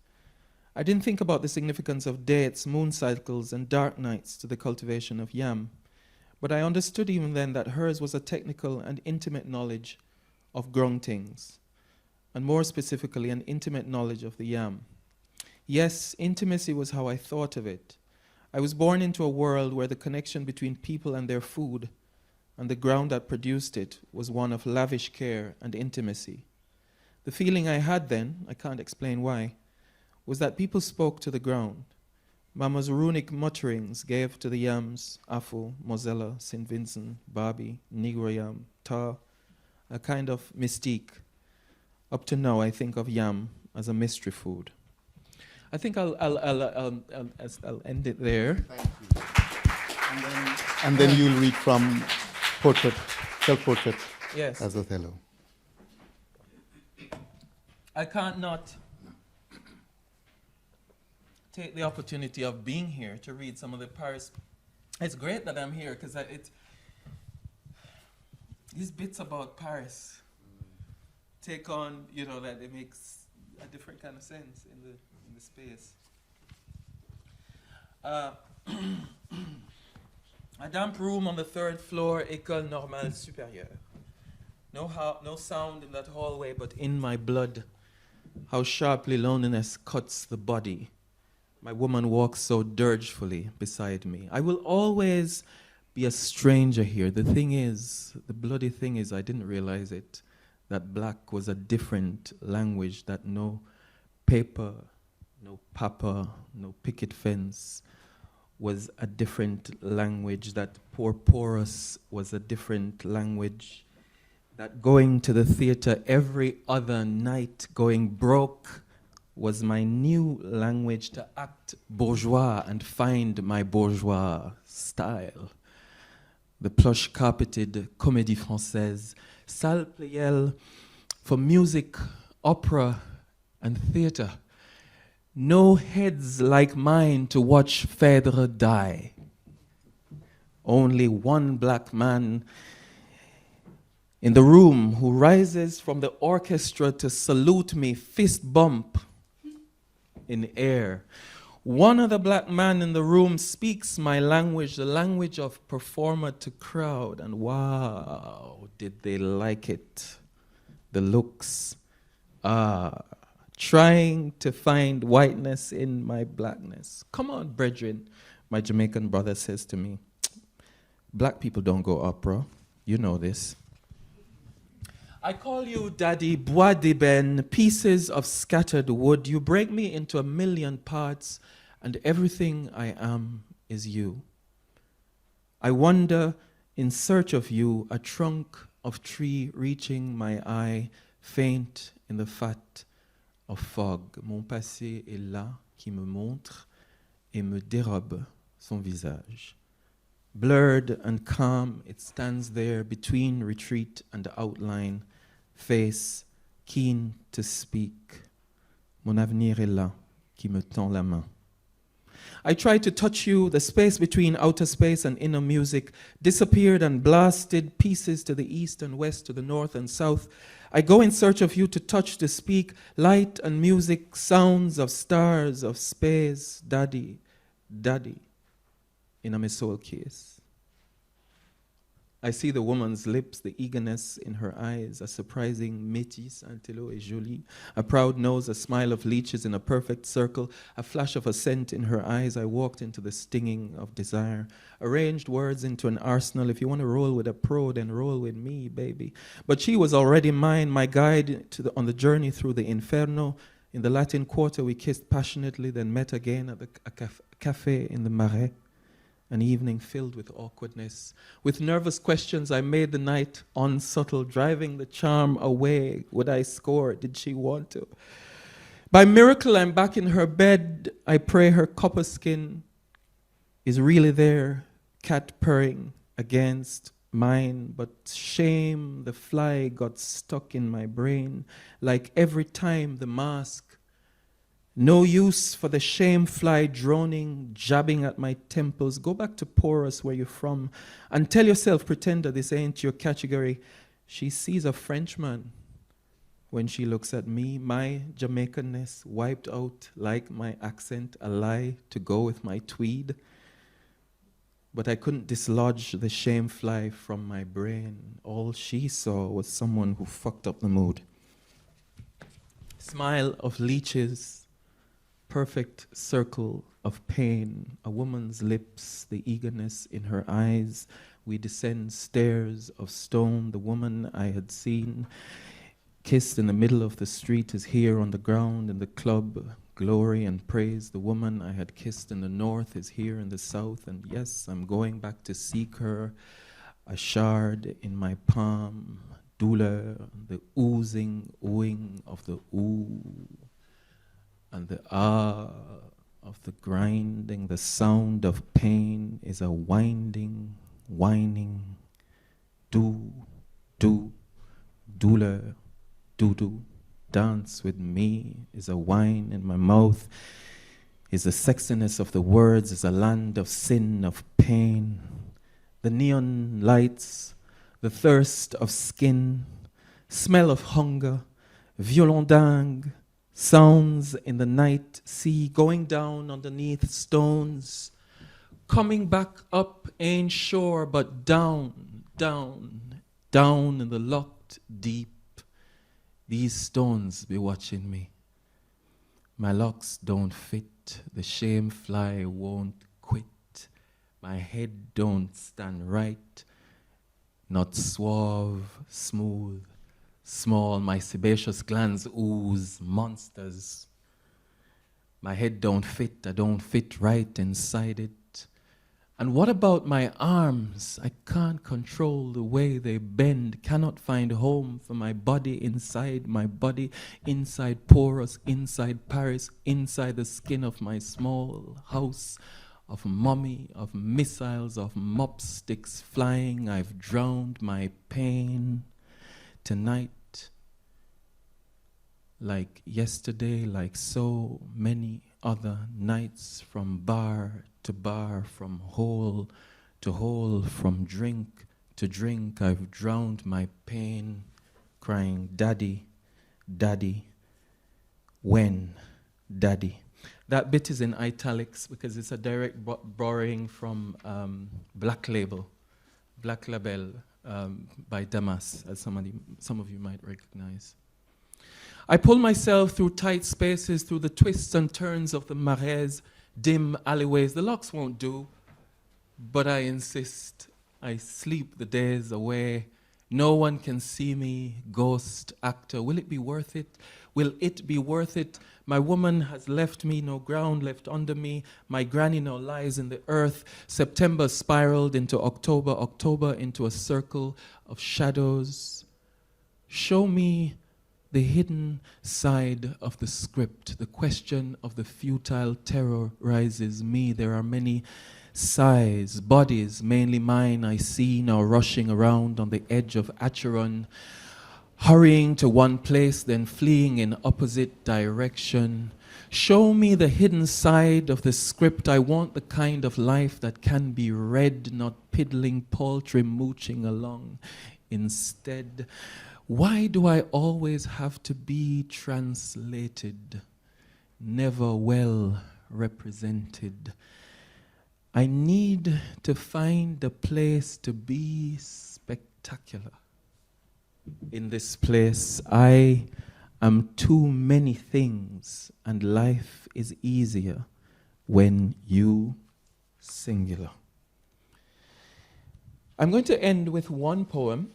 I didn't think about the significance of dates, moon cycles, and dark nights to the cultivation of yam, but I understood even then that hers was a technical and intimate knowledge of grung things, and more specifically, an intimate knowledge of the yam. Yes, intimacy was how I thought of it. I was born into a world where the connection between people and their food and the ground that produced it was one of lavish care and intimacy. The feeling I had then, I can't explain why, was that people spoke to the ground. Mama's runic mutterings gave to the yams, Afu, Mozella, St. Vincent, Barbie, Negro yam, Ta, a kind of mystique. Up to now, I think of yam as a mystery food. I think I'll end it there. Thank you. And then you'll read from portrait, self-portrait Yes. as Othello. I can't not take the opportunity of being here to read some of the Paris. It's great that I'm here because these bits about Paris take on, that it makes a different kind of sense in the space. A damp room on the 3rd floor, École Normale Supérieure. No sound in that hallway, but in my blood, how sharply loneliness cuts the body. My woman walks so dirgefully beside me. I will always be a stranger here. The bloody thing is, I didn't realize it, that black was a different language, that no paper, no papa, no picket fence was a different language, that porous was a different language, that going to the theater every other night, going broke, was my new language to act bourgeois and find my bourgeois style. The plush carpeted Comédie Française, salle Pleyel for music, opera, and theater. No heads like mine to watch Phèdre die. Only one black man in the room who rises from the orchestra to salute me, fist bump in air. One other black man in the room speaks my language, the language of performer to crowd, and wow, did they like it. The looks, trying to find whiteness in my blackness. Come on, brethren, my Jamaican brother says to me. Black people don't go opera, you know this. I call you Daddy, bois d'ébène, pieces of scattered wood. You break me into 1,000,000 parts, and everything I am is you. I wander in search of you, a trunk of tree reaching my eye, faint in the fat of fog. Mon passé est là, qui me montre et me dérobe son visage. Blurred and calm, it stands there between retreat and outline, face keen to speak. Mon avenir est là, qui me tend la main. I tried to touch you, the space between outer space and inner music disappeared and blasted pieces to the east and west, to the north and south. I go in search of you to touch, to speak, light and music, sounds of stars, of space, daddy, daddy, in a soul kiss. I see the woman's lips, the eagerness in her eyes, a surprising métis, Altello et jolie, a proud nose, a smile of leeches in a perfect circle, a flash of a scent in her eyes. I walked into the stinging of desire, arranged words into an arsenal. If you want to roll with a pro, then roll with me, baby. But she was already mine, my guide on the journey through the inferno. In the Latin Quarter, we kissed passionately, then met again at a café in the Marais. An evening filled with awkwardness. With nervous questions, I made the night unsubtle, driving the charm away. Would I score? Did she want to? By miracle, I'm back in her bed. I pray her copper skin is really there, cat purring against mine. But shame, the fly got stuck in my brain, like every time the mask. No use for the shame fly droning, jabbing at my temples. Go back to porous where you're from and tell yourself, pretender, this ain't your category. She sees a Frenchman when she looks at me. My Jamaicanness wiped out like my accent, a lie to go with my tweed. But I couldn't dislodge the shame fly from my brain. All she saw was someone who fucked up the mood. Smile of leeches. Perfect circle of pain, a woman's lips, the eagerness in her eyes. We descend stairs of stone. The woman I had seen kissed in the middle of the street is here on the ground in the club. Glory and praise. The woman I had kissed in the north is here in the south. And yes, I'm going back to seek her. A shard in my palm. Douleur, the oozing ooing of the ooh. And the ah of of the grinding, the sound of pain is a winding, whining, do, douleur, do. Dance with me is a wine in my mouth, is the sexiness of the words, is a land of sin, of pain. The neon lights, the thirst of skin, smell of hunger, violon dingue, sounds in the night sea, going down underneath stones, coming back up ain't sure, but down in the locked deep. These stones be watching me. My locks don't fit, the shame fly won't quit. My head don't stand right, not suave, smooth, small. My sebaceous glands ooze monsters. My head don't fit, I don't fit right inside it. And what about my arms? I can't control the way they bend, cannot find home for my body, inside porous, inside Paris, inside the skin of my small house of mummy, of missiles, of mop sticks flying. I've drowned my pain tonight, like yesterday, like so many other nights, from bar to bar, from hole to hole, from drink to drink. I've drowned my pain, crying, Daddy, Daddy, when, Daddy. That bit is in italics because it's a direct borrowing from Black Label by Damas, as some of you might recognize. I pull myself through tight spaces, through the twists and turns of the marais, dim alleyways. The locks won't do, but I insist. I sleep the days away. No one can see me, ghost actor. Will it be worth it? Will it be worth it? My woman has left me, no ground left under me. My granny now lies in the earth. September spiraled into October, October into a circle of shadows. Show me the hidden side of the script. The question of the futile terrorizes me. There are many sighs, bodies, mainly mine, I see now rushing around on the edge of Acheron, hurrying to one place, then fleeing in opposite direction. Show me the hidden side of the script. I want the kind of life that can be read, not piddling, paltry, mooching along. Instead, why do I always have to be translated, never well represented? I need to find a place to be spectacular. In this place, I am too many things, and life is easier when you singular. I'm going to end with one poem.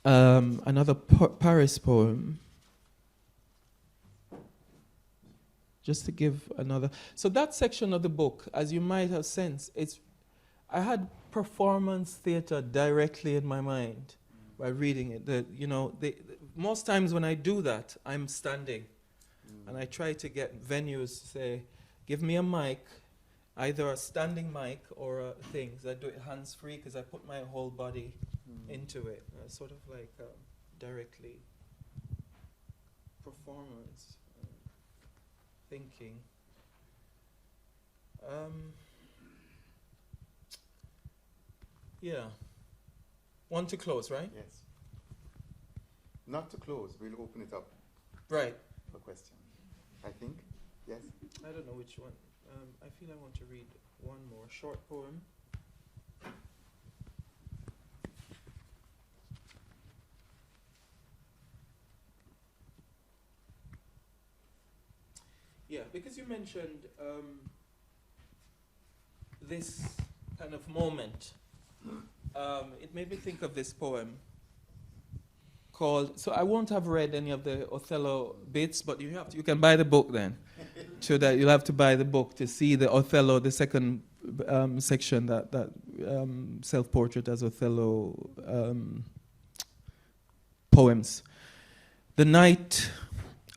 Another Paris poem, just to give another. So that section of the book, as you might have sensed, I had performance theater directly in my mind by reading it. Most times when I do that, I'm standing, and I try to get venues to say, give me a mic, either a standing mic or a thing. So I do it hands-free because I put my whole body into it, sort of like directly performance, thinking. Yeah. Want to close, right? Yes. Not to close, we'll open it up Right. for questions. I think, yes? I don't know which one. I feel I want to read one more short poem. Yeah, because you mentioned this kind of moment, it made me think of this poem called, so I won't have read any of the Othello bits, but you can buy the book then. So that you'll have to buy the book to see the Othello, the second section, that self-portrait as Othello poems. The Night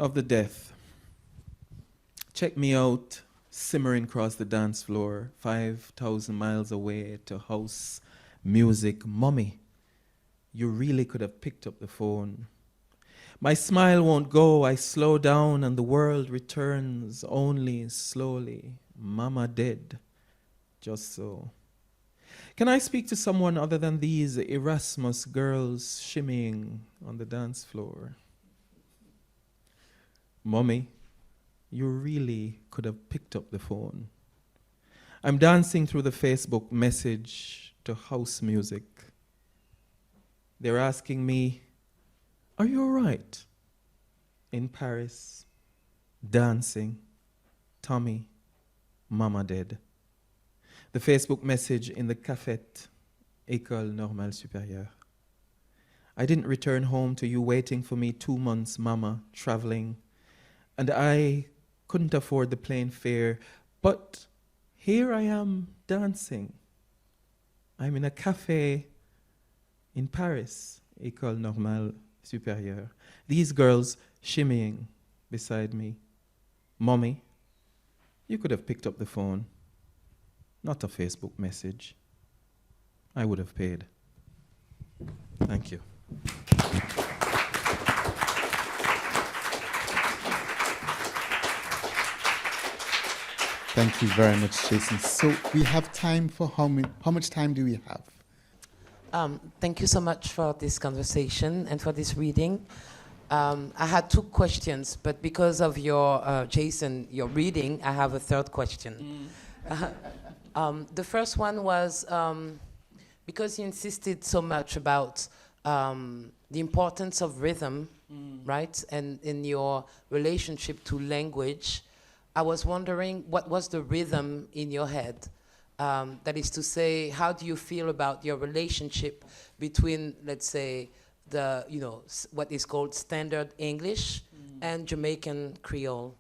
of the Death. Check me out, simmering across the dance floor, 5,000 miles away to house music. Mommy, you really could have picked up the phone. My smile won't go, I slow down and the world returns only slowly. Mama dead, just so. Can I speak to someone other than these Erasmus girls shimmying on the dance floor? Mommy, you really could have picked up the phone. I'm dancing through the Facebook message to house music. They're asking me, are you all right? In Paris, dancing, Tommy, Mama dead. The Facebook message in the cafette, École Normale Supérieure. I didn't return home to you waiting for me 2 months, Mama, traveling. And I couldn't afford the plane fare, but here I am dancing. I'm in a cafe in Paris, École Normale Supérieure. These girls shimmying beside me. Mommy, you could have picked up the phone, not a Facebook message. I would have paid. Thank you. Thank you very much, Jason. So we have time for how much time do we have? Thank you so much for this conversation and for this reading. I had 2 questions, but because of your, Jason, your reading, I have a third question. The first one was because you insisted so much about the importance of rhythm, right? And in your relationship to language, I was wondering what was the rhythm in your head? That is to say, how do you feel about your relationship between, let's say, the, what is called standard English and Jamaican Creole,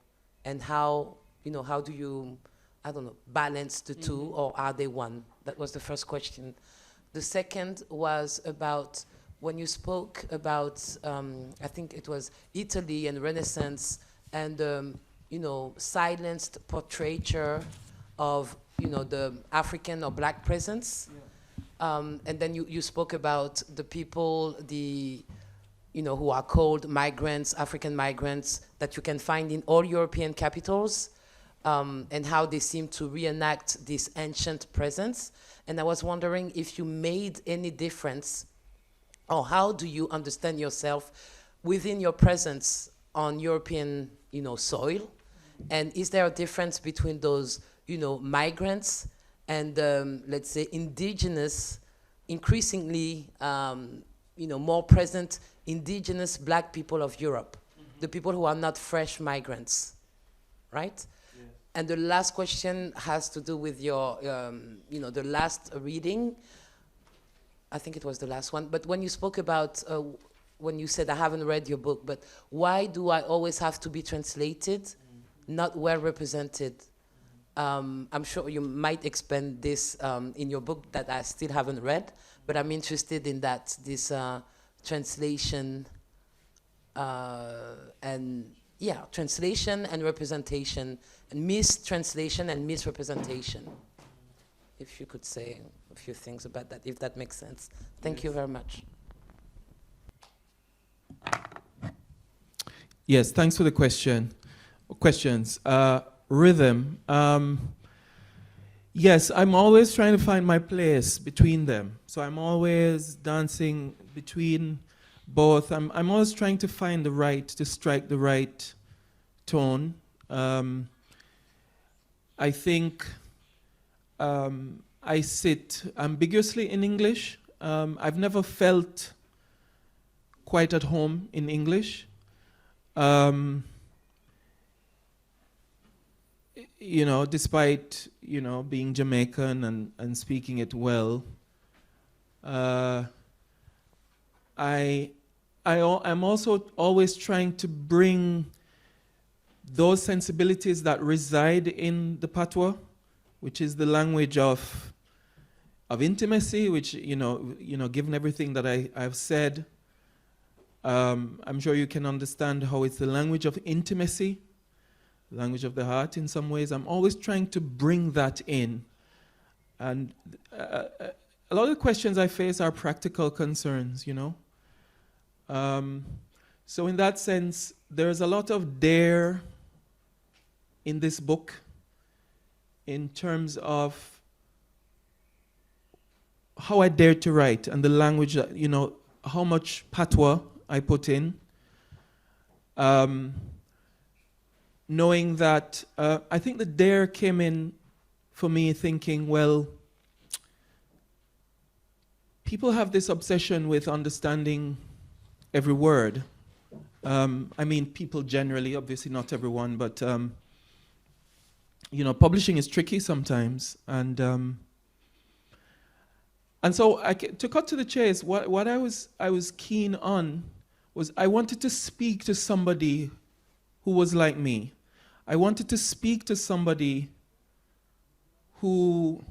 and how, how do you, I don't know, balance the two, or are they one? That was the first question. The second was about when you spoke about, I think it was Italy and Renaissance and, silenced portraiture of, the African or Black presence. And then you spoke about the people, who are called migrants, African migrants, that you can find in all European capitals, and how they seem to reenact this ancient presence. And I was wondering if you made any difference, or how do you understand yourself within your presence on European, soil? And is there a difference between those, migrants and, let's say, indigenous, increasingly, more present indigenous Black people of Europe, the people who are not fresh migrants, right? Yeah. And the last question has to do with your, the last reading. I think it was the last one. But when you spoke about, when you said, I haven't read your book, but why do I always have to be translated, not well represented? I'm sure you might expand this in your book that I still haven't read, but I'm interested in that, this translation translation and representation, and mistranslation and misrepresentation. If you could say a few things about that, if that makes sense. Thank you very much. Yes, thanks for the questions. Rhythm. Yes, I'm always trying to find my place between them. So I'm always dancing between both. I'm always trying to find to strike the right tone. I think I sit ambiguously in English. I've never felt quite at home in English. Despite, being Jamaican and speaking it well, I'm also always trying to bring those sensibilities that reside in the patois, which is the language of intimacy, which, given everything that I've said, I'm sure you can understand how it's the language of intimacy. language of the heart in some ways. I'm always trying to bring that in. And a lot of the questions I face are practical concerns, you know. So in that sense, there's a lot of dare in this book in terms of how I dare to write and the language that, you know, how much patois I put in. Knowing that, I think the dare came in for me thinking, well, people have this obsession with understanding every word. I mean, people generally, obviously not everyone, but, you know, publishing is tricky sometimes. And so to cut to the chase, what I was keen on was I wanted to speak to somebody who was like me. I wanted to speak to somebody who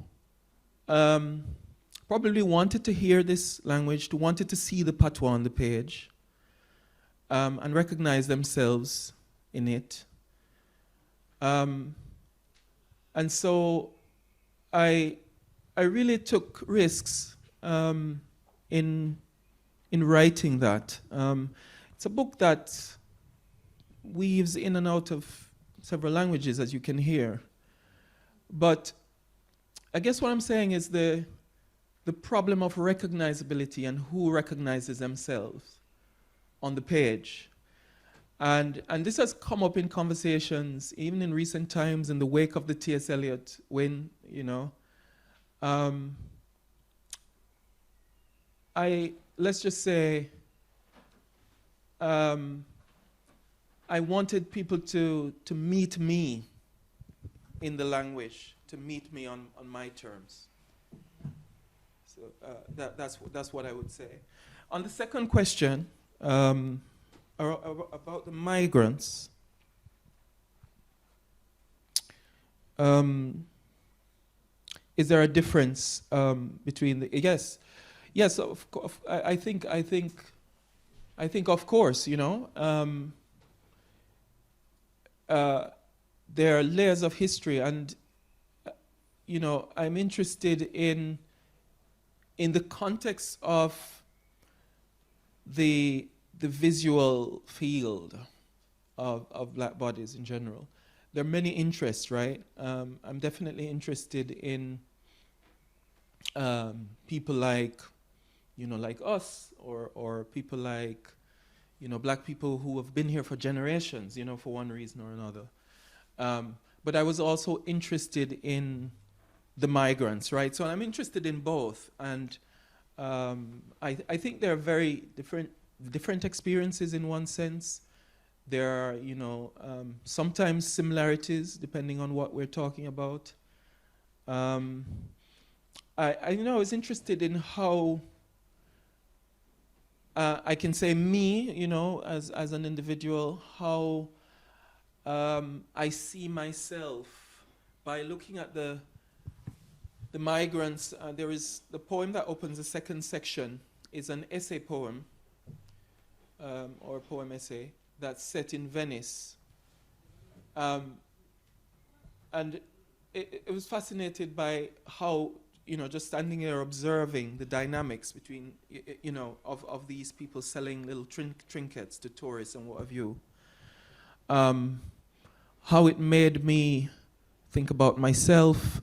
probably wanted to hear this language, wanted to see the patois on the page, and recognize themselves in it. And so I really took risks in writing that. It's a book that weaves in and out of several languages, as you can hear. But I guess what I'm saying is the problem of recognizability and who recognizes themselves on the page. And this has come up in conversations, even in recent times, in the wake of the T.S. Eliot win, you know. Let's just say, I wanted people to meet me in the language, to meet me on my terms. So that's what I would say. On the second question, about the migrants, is there a difference between the? Yes. I think of course, you know. There are layers of history, and you know, I'm interested in the context of the visual field of black bodies in general. There are many interests, right? I'm definitely interested in people like, you know, like us, or people like, you know, black people who have been here for generations, you know, for one reason or another. But I was also interested in the migrants, right? So I'm interested in both. And I think they're very different experiences in one sense. There are, you know, sometimes similarities depending on what we're talking about. I you know, I was interested in how I can say me, you know, as an individual, how I see myself by looking at the migrants. There is the poem that opens the second section is an essay poem, or a poem essay that's set in Venice. And it was fascinated by how, you know, just standing there observing the dynamics between, you know, of these people selling little trinkets to tourists and what have you. How it made me think about myself,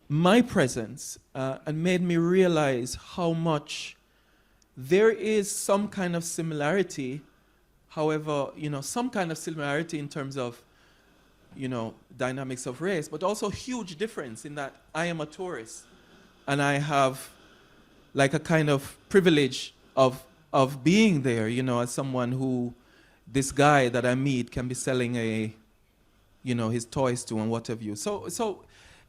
my presence, and made me realize how much there is some kind of similarity. However, you know, some kind of similarity in terms of, you know, dynamics of race, but also huge difference in that I am a tourist and I have like a kind of privilege of being there, you know, as someone who this guy that I meet can be selling you know, his toys to and what have you. So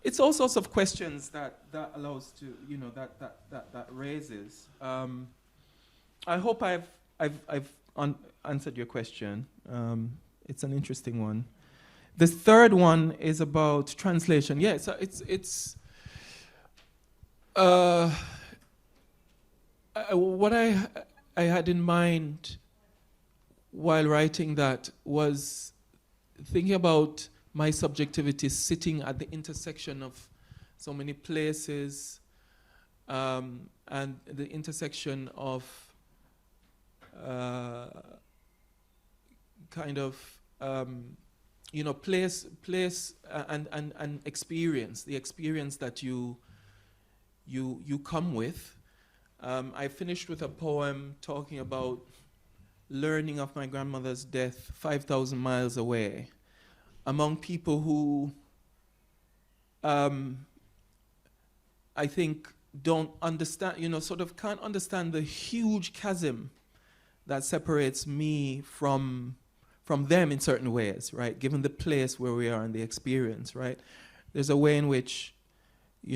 it's all sorts of questions that allows to, you know, that raises. I hope I've answered your question. It's an interesting one. The third one is about translation. Yeah, so it's what I had in mind while writing that was thinking about my subjectivity sitting at the intersection of so many places, and the intersection of kind of place and experience, the experience that you come with. I finished with a poem talking about learning of my grandmother's death 5,000 miles away, among people who I think don't understand, sort of can't understand the huge chasm that separates me from them in certain ways, right? Given the place where we are in the experience, right? There's a way in which, I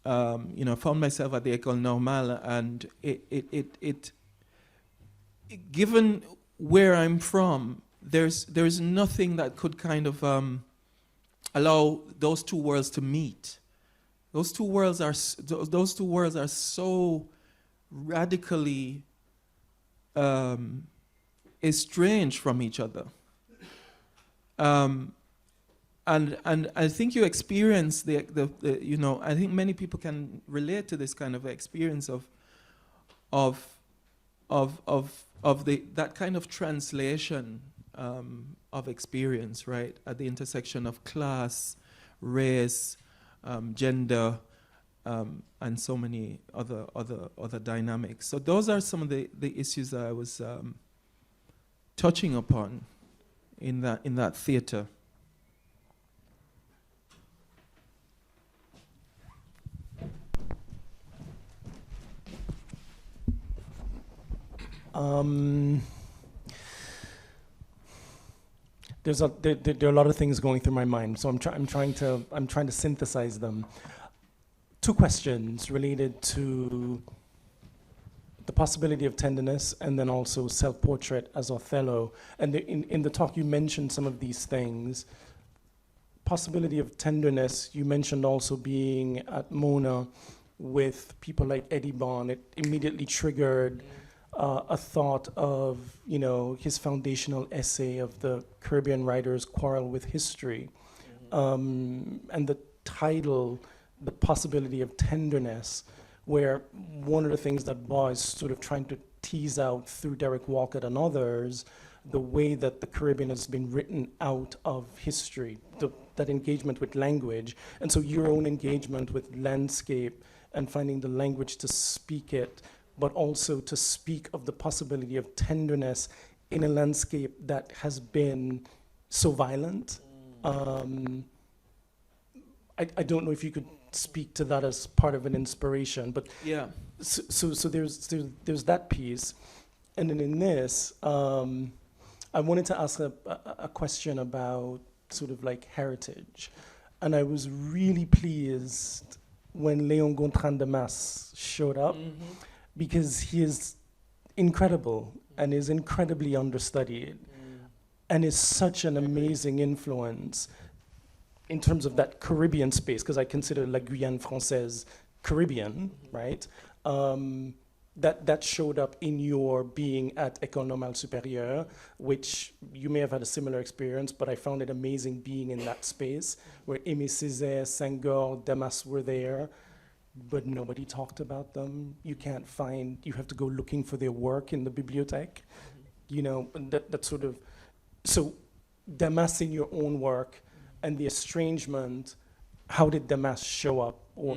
found myself at the École Normale, and it given where I'm from, there's nothing that could kind of allow those two worlds to meet. Those two worlds are so radically estranged from each other. And I think you experience the I think many people can relate to this kind of experience of that kind of translation of experience, right, at the intersection of class, race, gender, and so many other dynamics. So those are some of the issues that I was touching upon in that theater. There are a lot of things going through my mind, so I'm trying to synthesize them. Two questions related to the possibility of tenderness and then also self-portrait as Othello. And in the talk you mentioned some of these things. Possibility of tenderness, you mentioned also being at Mona with people like Eddie Bond. It immediately triggered a thought of, his foundational essay of the Caribbean writer's quarrel with history. And the title, The Possibility of Tenderness, where one of the things that was sort of trying to tease out through Derek Walcott and others, the way that the Caribbean has been written out of history, that engagement with language, and so your own engagement with landscape and finding the language to speak it, but also to speak of the possibility of tenderness in a landscape that has been so violent. I don't know if you could speak to that as part of an inspiration, but yeah. So there's that piece, and then in this, I wanted to ask a question about sort of like heritage, and I was really pleased when Léon Gontran de Mas showed up, because he is incredible and is incredibly understudied, and is such an amazing influence in terms of that Caribbean space, because I consider La Guyane Française Caribbean, right? That showed up in your being at École Normale Supérieure, which you may have had a similar experience, but I found it amazing being in that space where Aimé Césaire, Senghor, Damas were there, but nobody talked about them. You have to go looking for their work in the bibliothèque, that sort of, so Damas in your own work and the estrangement, how did Damas show up, or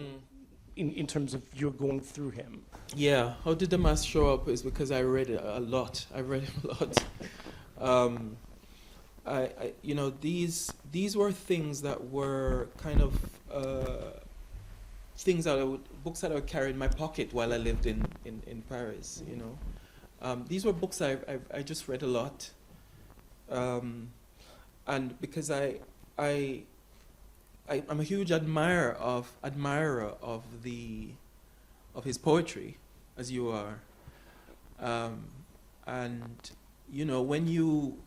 in terms of your going through him? Yeah, how did Damas show up is because I read it a lot. I read him a lot. These were things that were kind of books that I would carry in my pocket while I lived in Paris. These were books I just read a lot, and because I'm a huge admirer of his poetry, as you are, and when you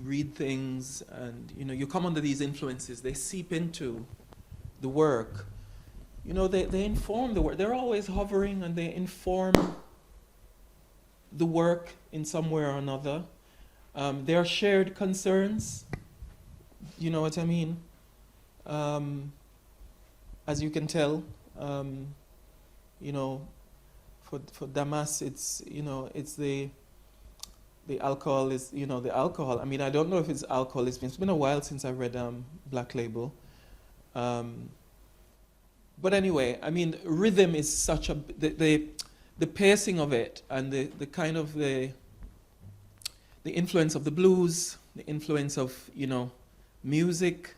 read things and you come under these influences, they seep into the work. They inform the work. They're always hovering, and they inform the work in some way or another. There are shared concerns, you know what I mean? As you can tell, you know, for Damas, it's, you know, it's the alcohol is, you know, the alcohol. I mean, I don't know if it's alcohol. It's been a while since I read Black Label. But anyway, I mean, rhythm is such a, the pacing of it and the kind of the influence of the blues, the influence of, you know, music,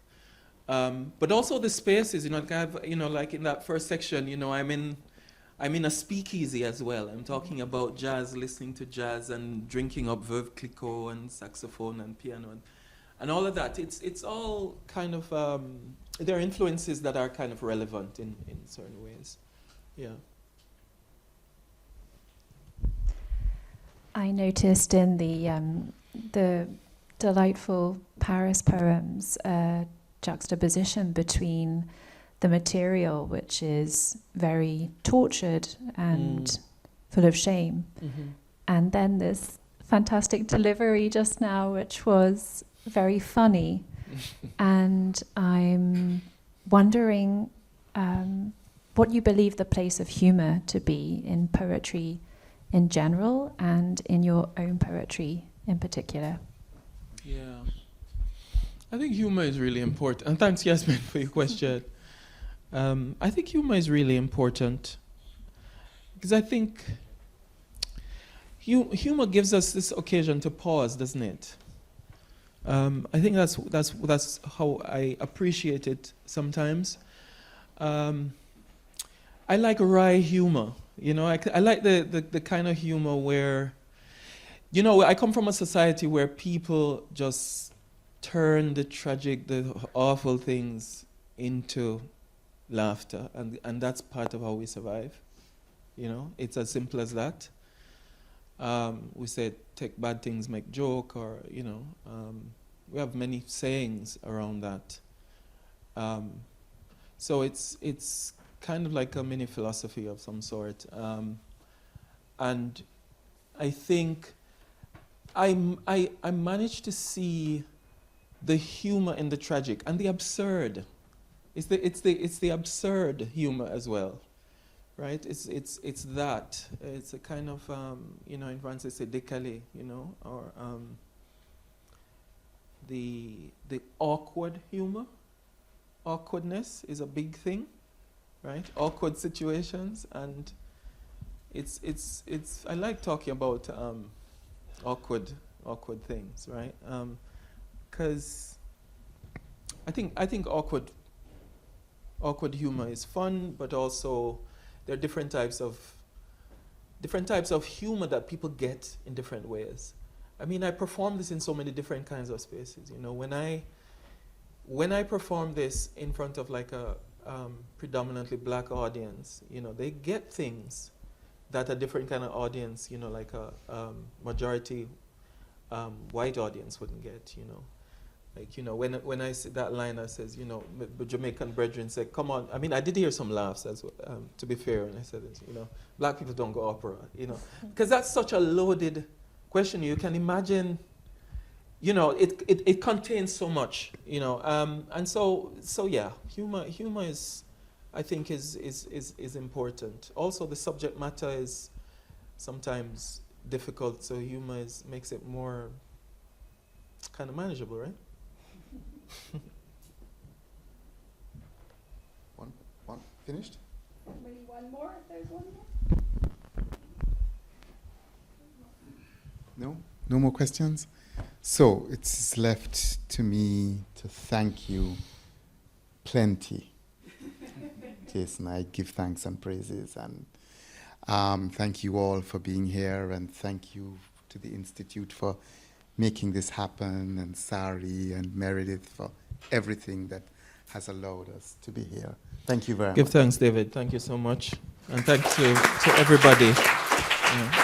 but also the spaces, you know, like like in that first section, you know, I'm in a speakeasy as well. I'm talking about jazz, listening to jazz and drinking up Veuve Clicquot and saxophone and piano and all of that. It's all kind of, there are influences that are kind of relevant in certain ways. Yeah. I noticed in the delightful Paris poems juxtaposition between the material, which is very tortured and full of shame, and then this fantastic delivery just now, which was very funny. And I'm wondering what you believe the place of humor to be in poetry in general and in your own poetry in particular. Yeah. I think humor is really important. And thanks, Yasmin, for your question. I think humor is really important because I think humor gives us this occasion to pause, doesn't it? I think that's how I appreciate it sometimes. I like wry humor. You know, I like the kind of humor where, you know, I come from a society where people just turn the tragic, the awful things into laughter, and that's part of how we survive. You know, it's as simple as that. We say, take bad things, make joke, or, you know, we have many sayings around that. So it's kind of like a mini philosophy of some sort. And I think I managed to see the humor in the tragic and the absurd. It's the absurd humor as well, right? It's that. It's a kind of you know, in France they say décalé, you know, or the awkward humor. Awkwardness is a big thing, right? Awkward situations, and it's I like talking about awkward things, right? Because I think awkward humor is fun, but also there are different types of humor that people get in different ways. I mean, I perform this in so many different kinds of spaces. You know, when I perform this in front of like a predominantly black audience, you know, they get things that a different kind of audience, you know, like a majority white audience wouldn't get, you know. Like, you know, when I see that line that says, you know, Jamaican brethren say, come on. I mean, I did hear some laughs, as well, to be fair, when I said it, you know, black people don't go opera, you know. Because that's such a loaded question. You can imagine, you know, it contains so much, you know. And so yeah, humor is, I think, is important. Also, the subject matter is sometimes difficult, so humor makes it more kind of manageable, right? One finished? Maybe one more, if there's one more? No more questions? So it's left to me to thank you plenty. Jason, I give thanks and praises, and thank you all for being here, and thank you to the Institute for making this happen, and Sari and Meredith for everything that has allowed us to be here. Thank you very much. Give thanks, David. Thank you so much. And thanks to everybody. Yeah.